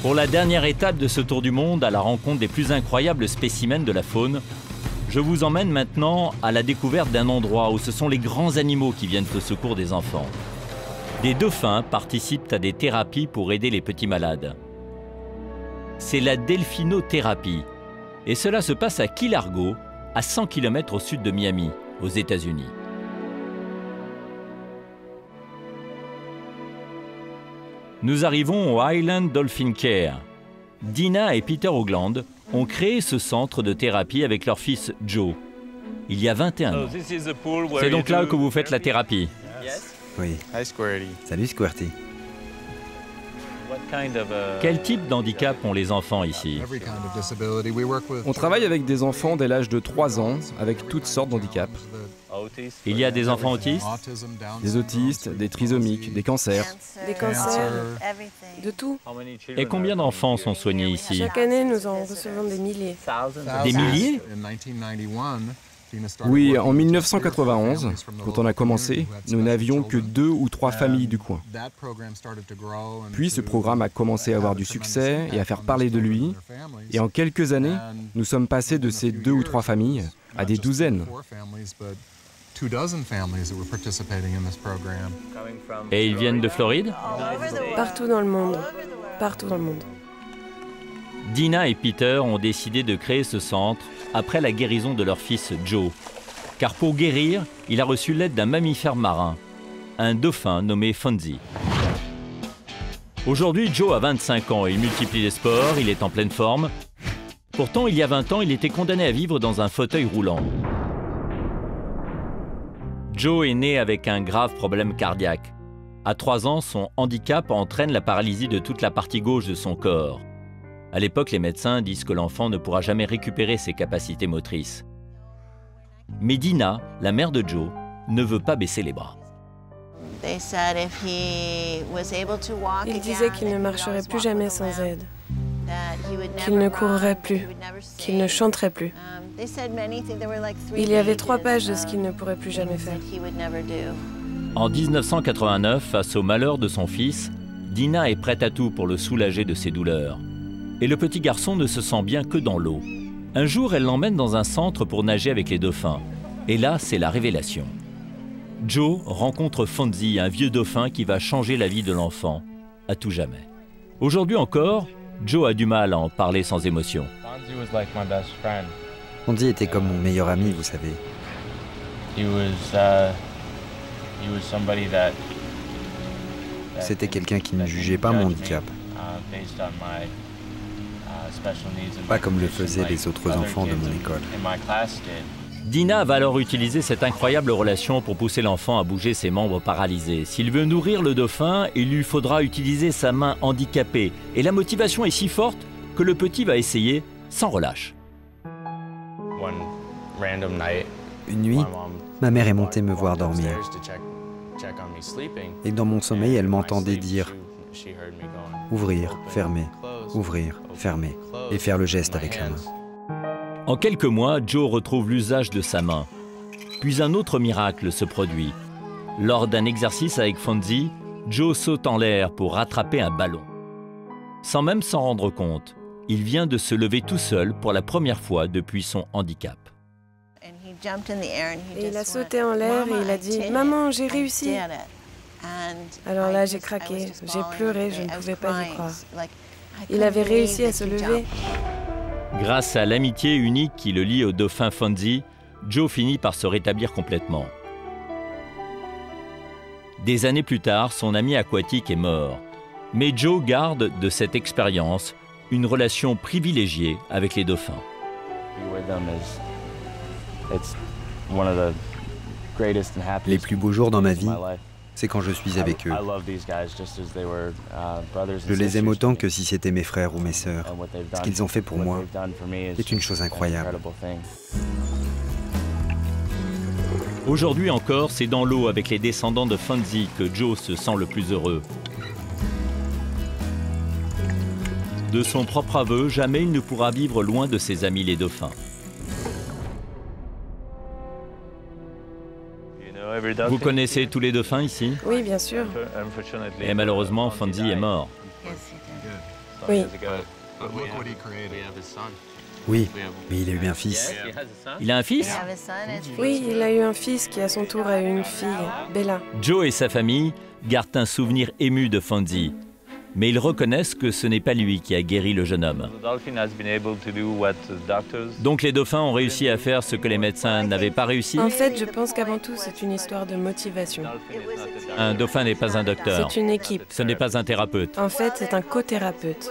Pour la dernière étape de ce tour du monde à la rencontre des plus incroyables spécimens de la faune, je vous emmène maintenant à la découverte d'un endroit où ce sont les grands animaux qui viennent au secours des enfants. Des dauphins participent à des thérapies pour aider les petits malades. C'est la delphinothérapie. Et cela se passe à Key Largo, à 100 km au sud de Miami, aux États-Unis. Nous arrivons au Highland Dolphin Care. Dina et Peter Hoagland ont créé ce centre de thérapie avec leur fils Joe, il y a 21 ans. C'est donc là que vous faites la thérapie? Oui. Salut Squirty. Quel type d'handicap ont les enfants ici? On travaille avec des enfants dès l'âge de 3 ans, avec toutes sortes d'handicaps. Il y a des enfants autistes? Des autistes, des trisomiques, des cancers. Des cancers, de tout. Et combien d'enfants sont soignés ici? Chaque année, nous en recevons des milliers. Des milliers? Oui, en 1991, quand on a commencé, nous n'avions que 2 ou 3 familles du coin. Puis ce programme a commencé à avoir du succès et à faire parler de lui. Et en quelques années, nous sommes passés de ces 2 ou 3 familles à des douzaines. Et ils viennent de Floride? Partout dans le monde. Partout dans le monde. Dina et Peter ont décidé de créer ce centre après la guérison de leur fils Joe. Car pour guérir, il a reçu l'aide d'un mammifère marin, un dauphin nommé Fonzie. Aujourd'hui, Joe a 25 ans et il multiplie les sports, il est en pleine forme. Pourtant, il y a 20 ans, il était condamné à vivre dans un fauteuil roulant. Joe est né avec un grave problème cardiaque. À 3 ans, son handicap entraîne la paralysie de toute la partie gauche de son corps. À l'époque, les médecins disent que l'enfant ne pourra jamais récupérer ses capacités motrices. Mais Dina, la mère de Joe, ne veut pas baisser les bras. Il disait qu'il ne marcherait plus jamais sans aide, qu'il ne courrait plus, qu'il ne chanterait plus. Il y avait 3 pages de ce qu'il ne pourrait plus jamais faire. En 1989, face au malheur de son fils, Dina est prête à tout pour le soulager de ses douleurs. Et le petit garçon ne se sent bien que dans l'eau. Un jour, elle l'emmène dans un centre pour nager avec les dauphins. Et là, c'est la révélation. Joe rencontre Fonzie, un vieux dauphin qui va changer la vie de l'enfant, à tout jamais. Aujourd'hui encore, Joe a du mal à en parler sans émotion. Fonzie était comme mon meilleur ami, vous savez. C'était quelqu'un qui ne jugeait pas mon handicap. Pas comme le faisaient les autres enfants de mon école. Dina va alors utiliser cette incroyable relation pour pousser l'enfant à bouger ses membres paralysés. S'il veut nourrir le dauphin, il lui faudra utiliser sa main handicapée. Et la motivation est si forte que le petit va essayer sans relâche. Une nuit, ma mère est montée me voir dormir. Et dans mon sommeil, elle m'entendait dire « ouvrir, fermer, ouvrir, fermer » et faire le geste avec la main. En quelques mois, Joe retrouve l'usage de sa main. Puis un autre miracle se produit. Lors d'un exercice avec Fonzie, Joe saute en l'air pour rattraper un ballon. Sans même s'en rendre compte, il vient de se lever tout seul pour la première fois depuis son handicap. Et il a sauté en l'air et il a dit « Maman, j'ai réussi !» Alors là, j'ai craqué, j'ai pleuré, je ne pouvais pas y croire. Il avait réussi à se lever. Grâce à l'amitié unique qui le lie au dauphin Fonzie, Joe finit par se rétablir complètement. Des années plus tard, son ami aquatique est mort. Mais Joe garde de cette expérience une relation privilégiée avec les dauphins. Les plus beaux jours dans ma vie, c'est quand je suis avec eux. Je les aime autant que si c'était mes frères ou mes sœurs. Ce qu'ils ont fait pour moi est une chose incroyable. Aujourd'hui encore, c'est dans l'eau avec les descendants de Fonzie que Joe se sent le plus heureux. De son propre aveu, jamais il ne pourra vivre loin de ses amis les dauphins. Vous connaissez tous les dauphins ici? Oui, bien sûr. Et malheureusement, Fonzie est mort. Oui. Oui, mais il a eu un fils. Il a un fils? Oui, il a eu un fils qui à son tour a eu une fille, Bella. Joe et sa famille gardent un souvenir ému de Fonzie. Mais ils reconnaissent que ce n'est pas lui qui a guéri le jeune homme. Donc les dauphins ont réussi à faire ce que les médecins n'avaient pas réussi? En fait, je pense qu'avant tout, c'est une histoire de motivation. Un dauphin n'est pas un docteur. C'est une équipe. Ce n'est pas un thérapeute. En fait, c'est un co-thérapeute.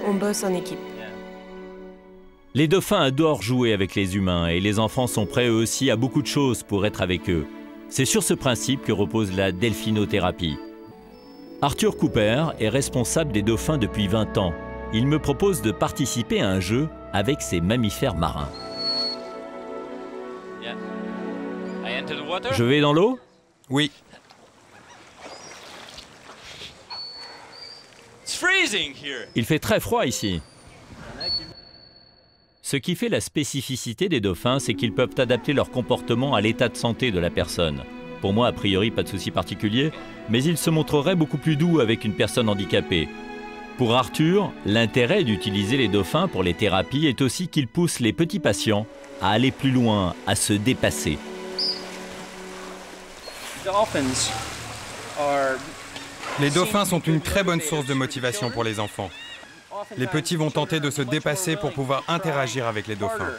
On bosse en équipe. Les dauphins adorent jouer avec les humains et les enfants sont prêts eux aussi à beaucoup de choses pour être avec eux. C'est sur ce principe que repose la delphinothérapie. Arthur Cooper est responsable des dauphins depuis 20 ans. Il me propose de participer à un jeu avec ces mammifères marins. Je vais dans l'eau? Oui. Il fait très froid ici. Ce qui fait la spécificité des dauphins, c'est qu'ils peuvent adapter leur comportement à l'état de santé de la personne. Pour moi, a priori, pas de souci particulier, mais ils se montreraient beaucoup plus doux avec une personne handicapée. Pour Arthur, l'intérêt d'utiliser les dauphins pour les thérapies est aussi qu'ils poussent les petits patients à aller plus loin, à se dépasser. Les dauphins sont une très bonne source de motivation pour les enfants. Les petits vont tenter de se dépasser pour pouvoir interagir avec les dauphins.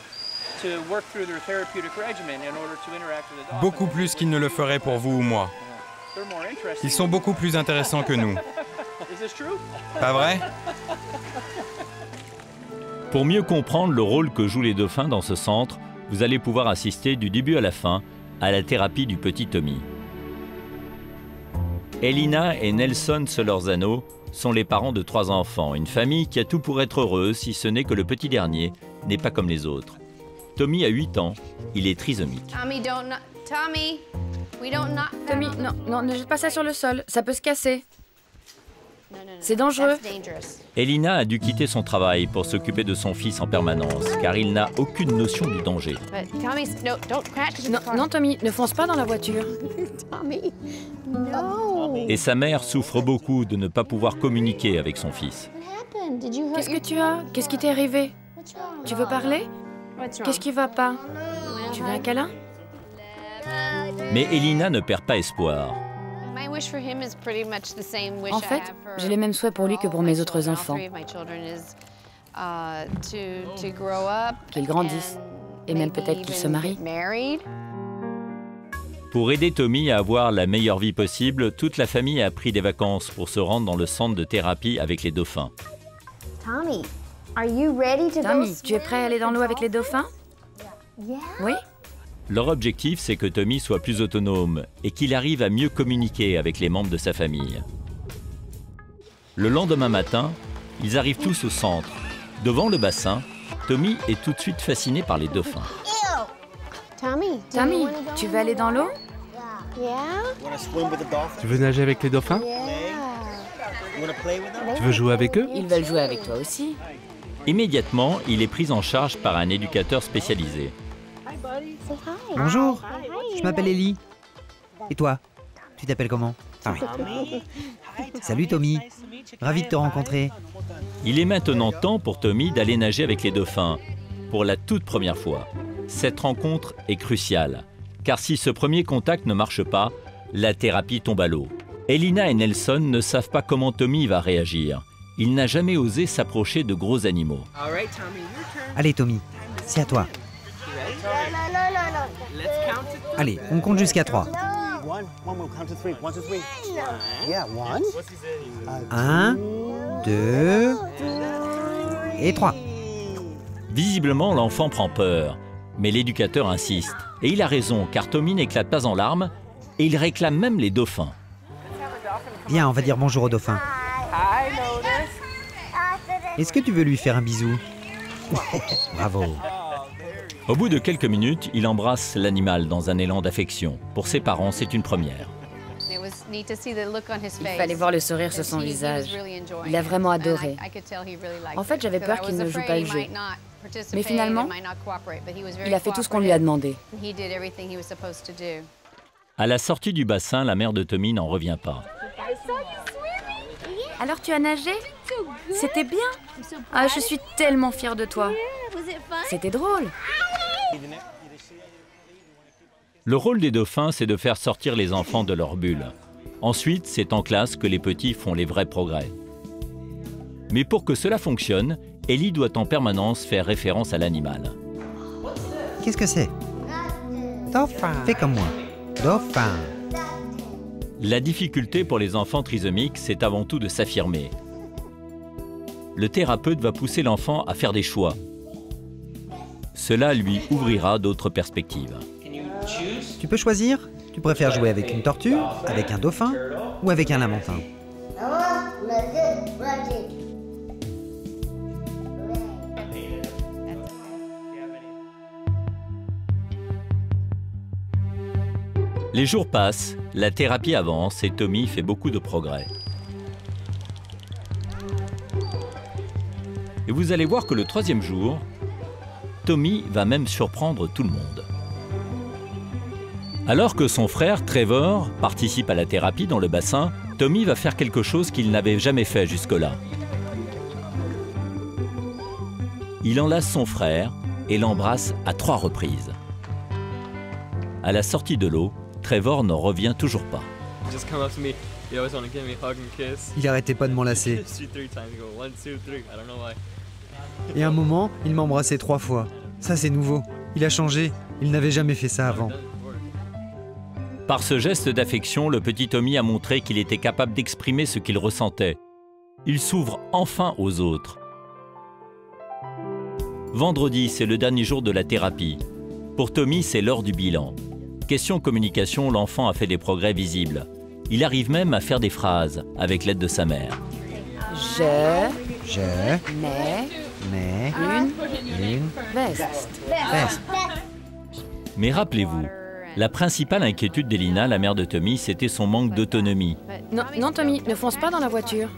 Beaucoup plus qu'ils ne le feraient pour vous ou moi. Ils sont beaucoup plus intéressants que nous. Pas vrai? Pour mieux comprendre le rôle que jouent les dauphins dans ce centre, vous allez pouvoir assister du début à la fin à la thérapie du petit Tommy. Elina et Nelson Solorzano sont les parents de 3 enfants, une famille qui a tout pour être heureuse, si ce n'est que le petit dernier n'est pas comme les autres. Tommy a 8 ans, il est trisomique. Tommy, non, ne jette pas ça sur le sol, ça peut se casser. C'est dangereux. Elina a dû quitter son travail pour s'occuper de son fils en permanence, car il n'a aucune notion du danger. Non, Tommy, ne fonce pas dans la voiture. Et sa mère souffre beaucoup de ne pas pouvoir communiquer avec son fils. Qu'est-ce que tu as? Qu'est-ce qui t'est arrivé? Tu veux parler? Qu'est-ce qui va pas? Tu veux un câlin? Mais Elina ne perd pas espoir. En fait, j'ai les mêmes souhaits pour lui que pour mes autres enfants. Qu'ils grandissent, et même peut-être qu'ils se marient. Pour aider Tommy à avoir la meilleure vie possible, toute la famille a pris des vacances pour se rendre dans le centre de thérapie avec les dauphins. Tommy, tu es prêt à aller dans l'eau avec les dauphins? Oui? Leur objectif, c'est que Tommy soit plus autonome et qu'il arrive à mieux communiquer avec les membres de sa famille. Le lendemain matin, ils arrivent tous au centre. Devant le bassin, Tommy est tout de suite fasciné par les dauphins. Tommy, tu veux aller dans l'eau? Tu veux nager avec les dauphins? Tu veux jouer avec eux? Ils veulent jouer avec toi aussi. Immédiatement, il est pris en charge par un éducateur spécialisé. Bonjour, je m'appelle Ellie. Et toi? Tu t'appelles comment? Salut Tommy, ravi de te rencontrer. Il est maintenant temps pour Tommy d'aller nager avec les dauphins, pour la toute première fois. Cette rencontre est cruciale, car si ce premier contact ne marche pas, la thérapie tombe à l'eau. Elina et Nelson ne savent pas comment Tommy va réagir. Il n'a jamais osé s'approcher de gros animaux. Allez Tommy, c'est à toi. Allez, on compte jusqu'à 3. 1, 2 et 3. Visiblement, l'enfant prend peur, mais l'éducateur insiste. Et il a raison, car Tommy n'éclate pas en larmes et il réclame même les dauphins. Viens, on va dire bonjour aux dauphins. Est-ce que tu veux lui faire un bisou? Bravo. Au bout de quelques minutes, il embrasse l'animal dans un élan d'affection. Pour ses parents, c'est une première. Il fallait voir le sourire sur son visage. Il a vraiment adoré. En fait, j'avais peur qu'il ne joue pas le jeu. Mais finalement, il a fait tout ce qu'on lui a demandé. À la sortie du bassin, la mère de Tommy n'en revient pas. Alors tu as nagé? C'était bien. Ah, je suis tellement fière de toi. C'était drôle. Le rôle des dauphins, c'est de faire sortir les enfants de leur bulle. Ensuite, c'est en classe que les petits font les vrais progrès. Mais pour que cela fonctionne, Ellie doit en permanence faire référence à l'animal. Qu'est-ce que c'est? Dauphin. Fais comme moi. Dauphin. La difficulté pour les enfants trisomiques, c'est avant tout de s'affirmer. Le thérapeute va pousser l'enfant à faire des choix. Cela lui ouvrira d'autres perspectives. Tu peux choisir? Tu préfères jouer avec une tortue, avec un dauphin ou avec un lamantin? Les jours passent, la thérapie avance et Tommy fait beaucoup de progrès. Et vous allez voir que le 3e jour, Tommy va même surprendre tout le monde. Alors que son frère, Trevor, participe à la thérapie dans le bassin, Tommy va faire quelque chose qu'il n'avait jamais fait jusque-là. Il enlace son frère et l'embrasse à 3 reprises. À la sortie de l'eau, Trevor n'en revient toujours pas. Il arrêtait pas de m'enlacer. Et à un moment, il m'a embrassé 3 fois. Ça, c'est nouveau. Il a changé. Il n'avait jamais fait ça avant. Par ce geste d'affection, le petit Tommy a montré qu'il était capable d'exprimer ce qu'il ressentait. Il s'ouvre enfin aux autres. Vendredi, c'est le dernier jour de la thérapie. Pour Tommy, c'est l'heure du bilan. Question communication, l'enfant a fait des progrès visibles. Il arrive même à faire des phrases avec l'aide de sa mère. Je mets une veste. Mais rappelez-vous, la principale inquiétude d'Elina, la mère de Tommy, c'était son manque d'autonomie. Non, Tommy, ne fonce pas dans la voiture.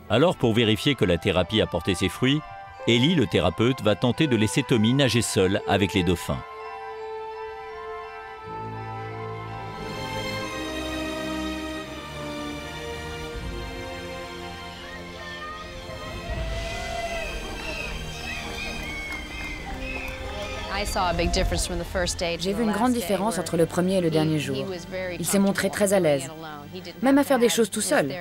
Alors, pour vérifier que la thérapie a porté ses fruits, Ellie, le thérapeute, va tenter de laisser Tommy nager seul avec les dauphins. J'ai vu une grande différence entre le premier et le dernier jour. Il s'est montré très à l'aise, même à faire des choses tout seul.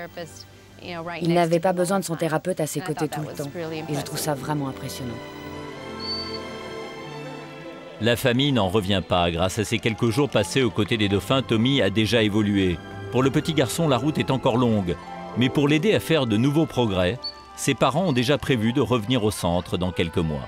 Il n'avait pas besoin de son thérapeute à ses côtés tout le temps. Et je trouve ça vraiment impressionnant. La famille n'en revient pas. Grâce à ces quelques jours passés aux côtés des dauphins, Tommy a déjà évolué. Pour le petit garçon, la route est encore longue. Mais pour l'aider à faire de nouveaux progrès, ses parents ont déjà prévu de revenir au centre dans quelques mois.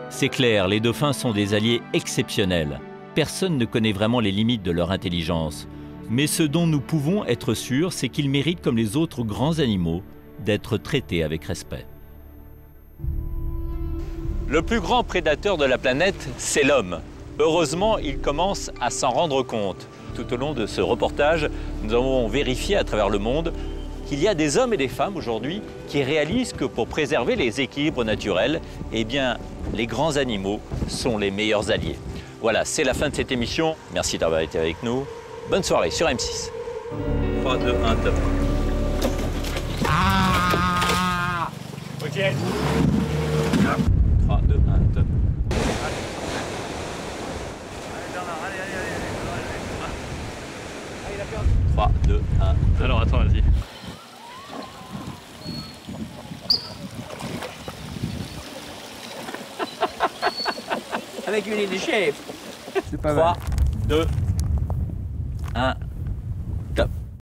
C'est clair, les dauphins sont des alliés exceptionnels. Personne ne connaît vraiment les limites de leur intelligence. Mais ce dont nous pouvons être sûrs, c'est qu'ils méritent, comme les autres grands animaux, d'être traités avec respect. Le plus grand prédateur de la planète, c'est l'homme. Heureusement, il commence à s'en rendre compte. Tout au long de ce reportage, nous avons vérifié à travers le monde qu'il y a des hommes et des femmes aujourd'hui qui réalisent que pour préserver les équilibres naturels, eh bien, les grands animaux sont les meilleurs alliés. Voilà, c'est la fin de cette émission. Merci d'avoir été avec nous. Bonne soirée sur M6. 3, 2, 1, top. Ah ok. 3, 2, 1, top. 3, 2, 1, top. Alors attends, vas-y. Avec une idée shape. C'est pas 3, 2,